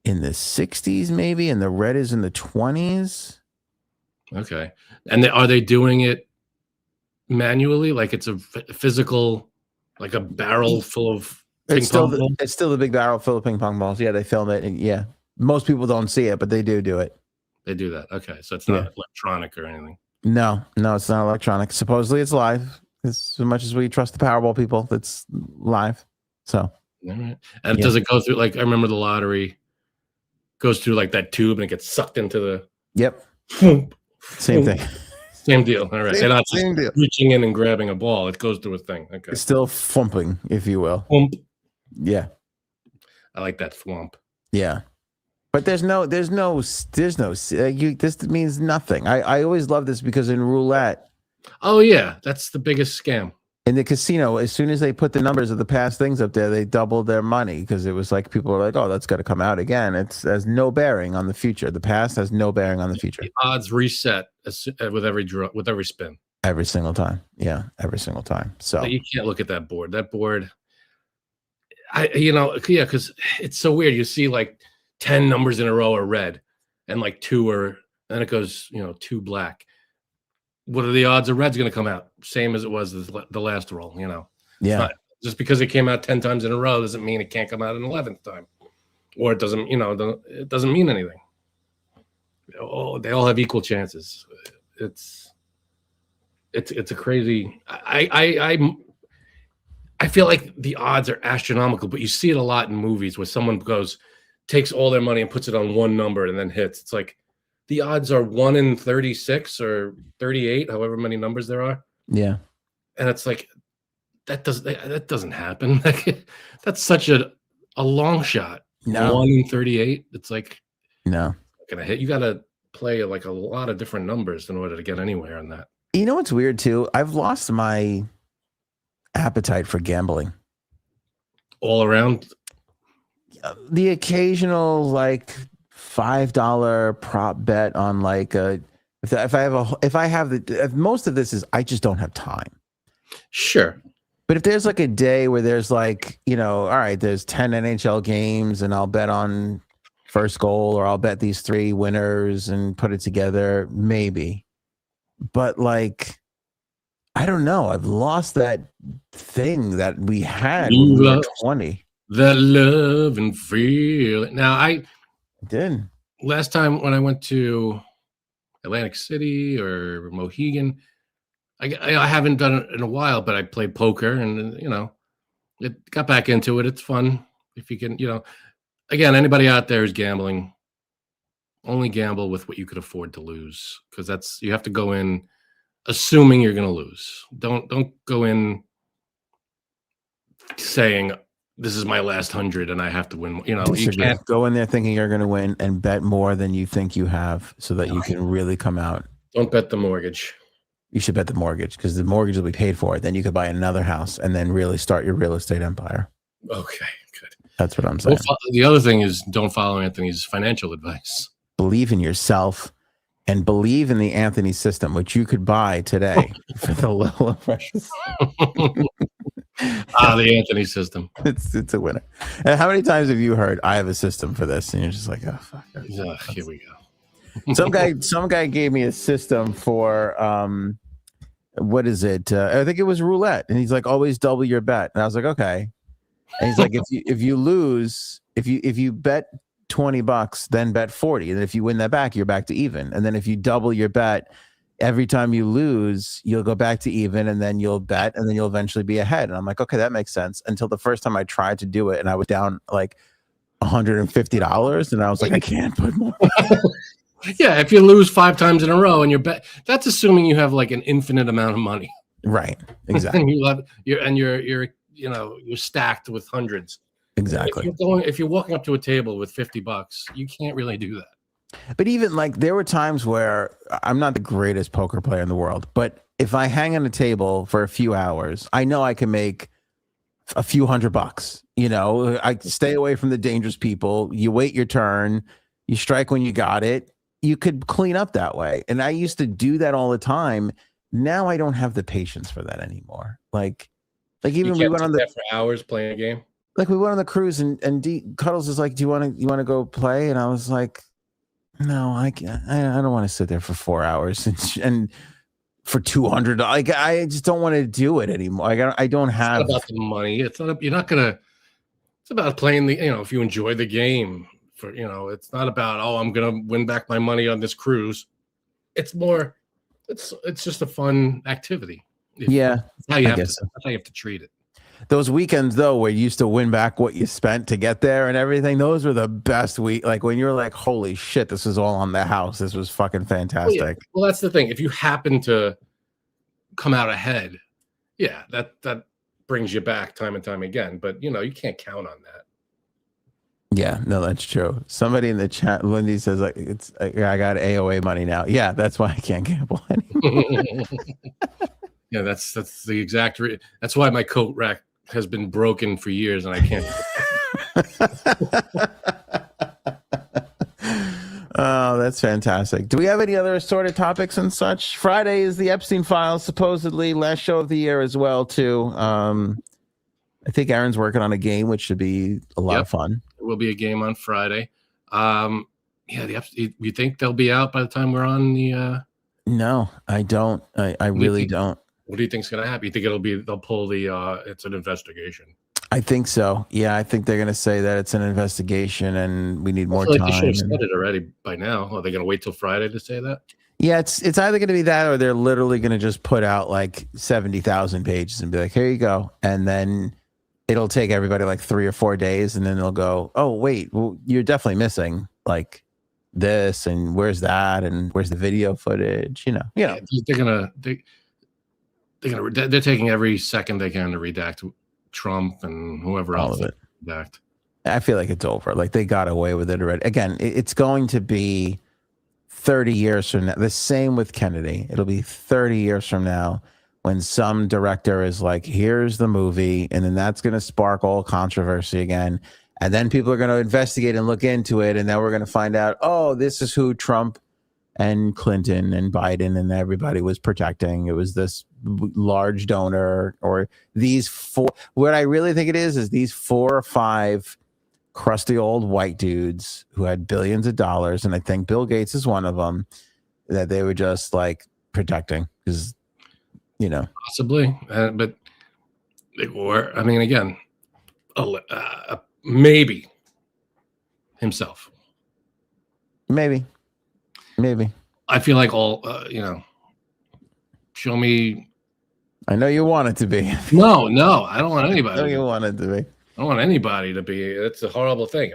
in the 60s maybe, and the red is in the 20s. Okay. And are they doing it manually? Like it's a physical, like a barrel full of It's ping pong balls? It's still the big barrel full of ping pong balls. Yeah, they film it. And yeah, most people don't see it, but they do it. They do that. Okay. So it's not electronic or anything. No, it's not electronic. Supposedly it's live. As much as we trust the Powerball people, it's live. So, All right. And does it go through, like, I remember the lottery goes through like that tube and it gets sucked into the. Yep. Same thing. Same deal. All right. They're not same deal. reaching in and grabbing a ball. It goes through a thing. Okay. It's still thumping, if you will. Thwomp. Yeah. I like that thwomp. Yeah. But there's no, this means nothing. I always love this because in roulette, Oh yeah, that's the biggest scam. in the casino, as soon as they put the numbers of the past things up there, they doubled their money because it was like people were like, "Oh, that's got to come out again." It has no bearing on the future. The past has no bearing on the future. The odds reset with every spin. Every single time. Yeah, every single time. So You can't look at that board. That board, because it's so weird. You see like 10 numbers in a row are red, and like 2 are, then it goes 2 black. what are the odds a red's going to come out? Same as it was the last roll, you know. Yeah. It's not, just because it came out 10 times in a row doesn't mean it can't come out an 11th time. Or it doesn't, you know, it doesn't mean anything. Oh, they all have equal chances. It's a crazy. I feel like the odds are astronomical, but you see it a lot in movies where someone takes all their money and puts it on one number and then hits. It's like the odds are 1 in 36 or 38, however many numbers there are. Yeah. And it's like that doesn't happen. That's such a long shot. No. 1 in 38. It's like No. gonna hit. You gotta play like a lot of different numbers in order to get anywhere on that. You know what's weird too? I've lost my appetite for gambling. All around. The occasional like $5 prop bet on like if most of this is I just don't have time. Sure. But if there's like a day where there's like, you know, all right, there's 10 NHL games and I'll bet on first goal or I'll bet these 3 winners and put it together, maybe. But like, I don't know. I've lost that thing that we had when we were 20. That love and feel. Now I did. Last time when I went to Atlantic City or Mohegan, I haven't done it in a while, but I played poker and, you know, it got back into it. It's fun if you can, you know, again, anybody out there who's gambling, only gamble with what you could afford to lose, because you have to go in assuming you're going to lose. Don't go in saying this is my last 100 and I have to win. You know, you can't go in there thinking you're going to win and bet more than you think you have, so that you can really come out. Don't bet the mortgage. You should bet the mortgage, because the mortgage will be paid for. Then you could buy another house and then really start your real estate empire. Okay, good. That's what I'm saying. The other thing is don't follow Anthony's financial advice. Believe in yourself and believe in the Anthony system, which you could buy today for the low price. The Anthony system. It's a winner. And how many times have you heard I have a system for this? And you're just like, oh fuck. Here we go. Some guy gave me a system for what is it? I think it was roulette, and he's like, always double your bet. And I was like, okay. And he's like, if you lose, if you bet $20, then bet 40, and if you win that back, you're back to even. And then if you double your bet every time you lose, you'll go back to even, and then you'll bet, and then you'll eventually be ahead. And I'm like, okay, that makes sense. Until the first time I tried to do it, and I was down like $150, and I was like, I can't put more. Yeah, if you lose 5 times in a row and you're that's assuming you have like an infinite amount of money. Right. Exactly. And you're you know, you're stacked with hundreds. Exactly. If you're walking up to a table with $50, you can't really do that. But even like there were times where I'm not the greatest poker player in the world, but if I hang on a table for a few hours, I know I can make a few $100. You know, I stay away from the dangerous people. You wait your turn, you strike when you got it. You could clean up that way. And I used to do that all the time. Now I don't have the patience for that anymore. Like even we went on for hours playing a game. Like we went on the cruise and Cuddles is like, do you want to go play? And I was like, no, I don't want to sit there for 4 hours and for $200. Like I just don't want to do it anymore. I don't have. It's not about the money. It's not. You're not gonna. It's about playing the. You know, if you enjoy the game. For, you know, it's not about, oh, I'm gonna win back my money on this cruise. It's more, it's just a fun activity. Yeah, that's how you have to treat it. Those weekends though, where you used to win back what you spent to get there and everything, those were the best week. Like when you're like, holy shit, this is all on the house. This was fucking fantastic. Well, that's the thing. If you happen to come out ahead, yeah, that brings you back time and time again. But you know, you can't count on that. Yeah, no, that's true. Somebody in the chat, Lindy says, like, I got AOA money now. Yeah, that's why I can't gamble anymore. Yeah, that's the exact that's why my coat rack has been broken for years and I can't. Oh, that's fantastic. Do we have any other assorted topics and such? Friday is the Epstein Files, supposedly last show of the year as well, too. I think Aaron's working on a game, which should be a lot of fun. There will be a game on Friday. Yeah, you think they'll be out by the time we're on the No, I don't. I What do you really think- don't. What do you think's gonna happen? You think they'll pull the it's an investigation? I think so. Yeah, I think they're going to say that it's an investigation and we need I more feel like they should time. have said it already by now. Are they gonna wait till Friday to say that? Yeah, it's either going to be that or they're literally going to just put out like 70,000 pages and be like, here you go. And then it'll take everybody like 3 or 4 days. And then they'll go, oh, wait, well, you're definitely missing like this. And where's that? And where's the video footage? Yeah, they're taking every second they can to redact Trump and whoever All else of it. redact. I feel like it's over. Like they got away with it already. Again, it's going to be 30 years from now. The same with Kennedy. It'll be 30 years from now when some director is like, here's the movie. And then that's going to spark all controversy again. And then people are going to investigate and look into it. And then we're going to find out, oh, this is who Trump and Clinton and Biden and everybody was protecting. It was this large donor or these four. What I really think it is these 4 or 5 crusty old white dudes who had billions of dollars. And I think Bill Gates is one of them that they were just like protecting because, Possibly, but or I mean, again, maybe himself. maybe. I feel like show me. I know you want it to be. No, I don't want I know anybody. you want it to be. I don't want anybody to be. It's a horrible thing.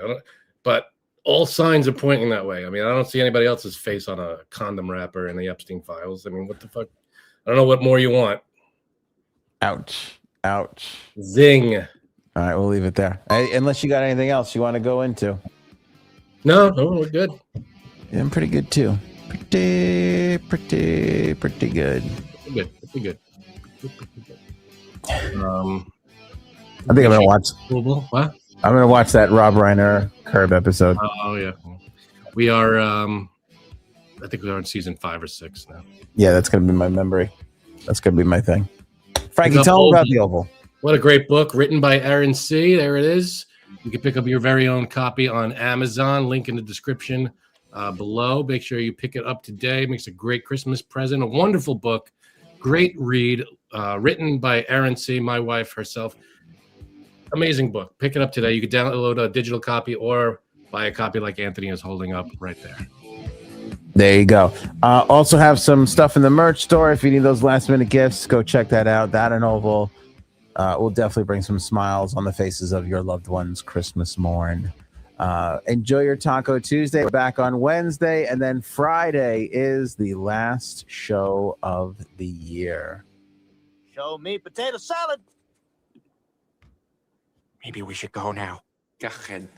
But all signs are pointing that way. I mean, I don't see anybody else's face on a condom wrapper in the Epstein files. I mean, what the fuck? I don't know what more you want. Ouch. Zing. All right, we'll leave it there. Unless you got anything else you want to go into. No, we're good. Yeah, I'm pretty good too. Pretty good. Pretty good. I think I'm gonna watch. What? I'm gonna watch that Rob Reiner Curb episode. Oh yeah, we are. I think we are in season 5 or 6 now. Yeah, that's gonna be my memory. That's gonna be my thing. Frankie, Pick up tell me about Oldie. the Oval. What a great book written by Aaron C. There it is. You can pick up your very own copy on Amazon. Link in the description below. Make sure you pick it up today. Makes a great Christmas present. A wonderful book. Great read. Written by Aaron C., my wife herself. Amazing book. Pick it up today. You can download a digital copy or buy a copy like Anthony is holding up right there. There you go. Also have some stuff in the merch store. If you need those last minute gifts, go check that out. That and Oval will definitely bring some smiles on the faces of your loved ones Christmas morn. Enjoy your Taco Tuesday. We're back on Wednesday, and then Friday is the last show of the year. Show me potato salad. Maybe we should go now. Go ahead.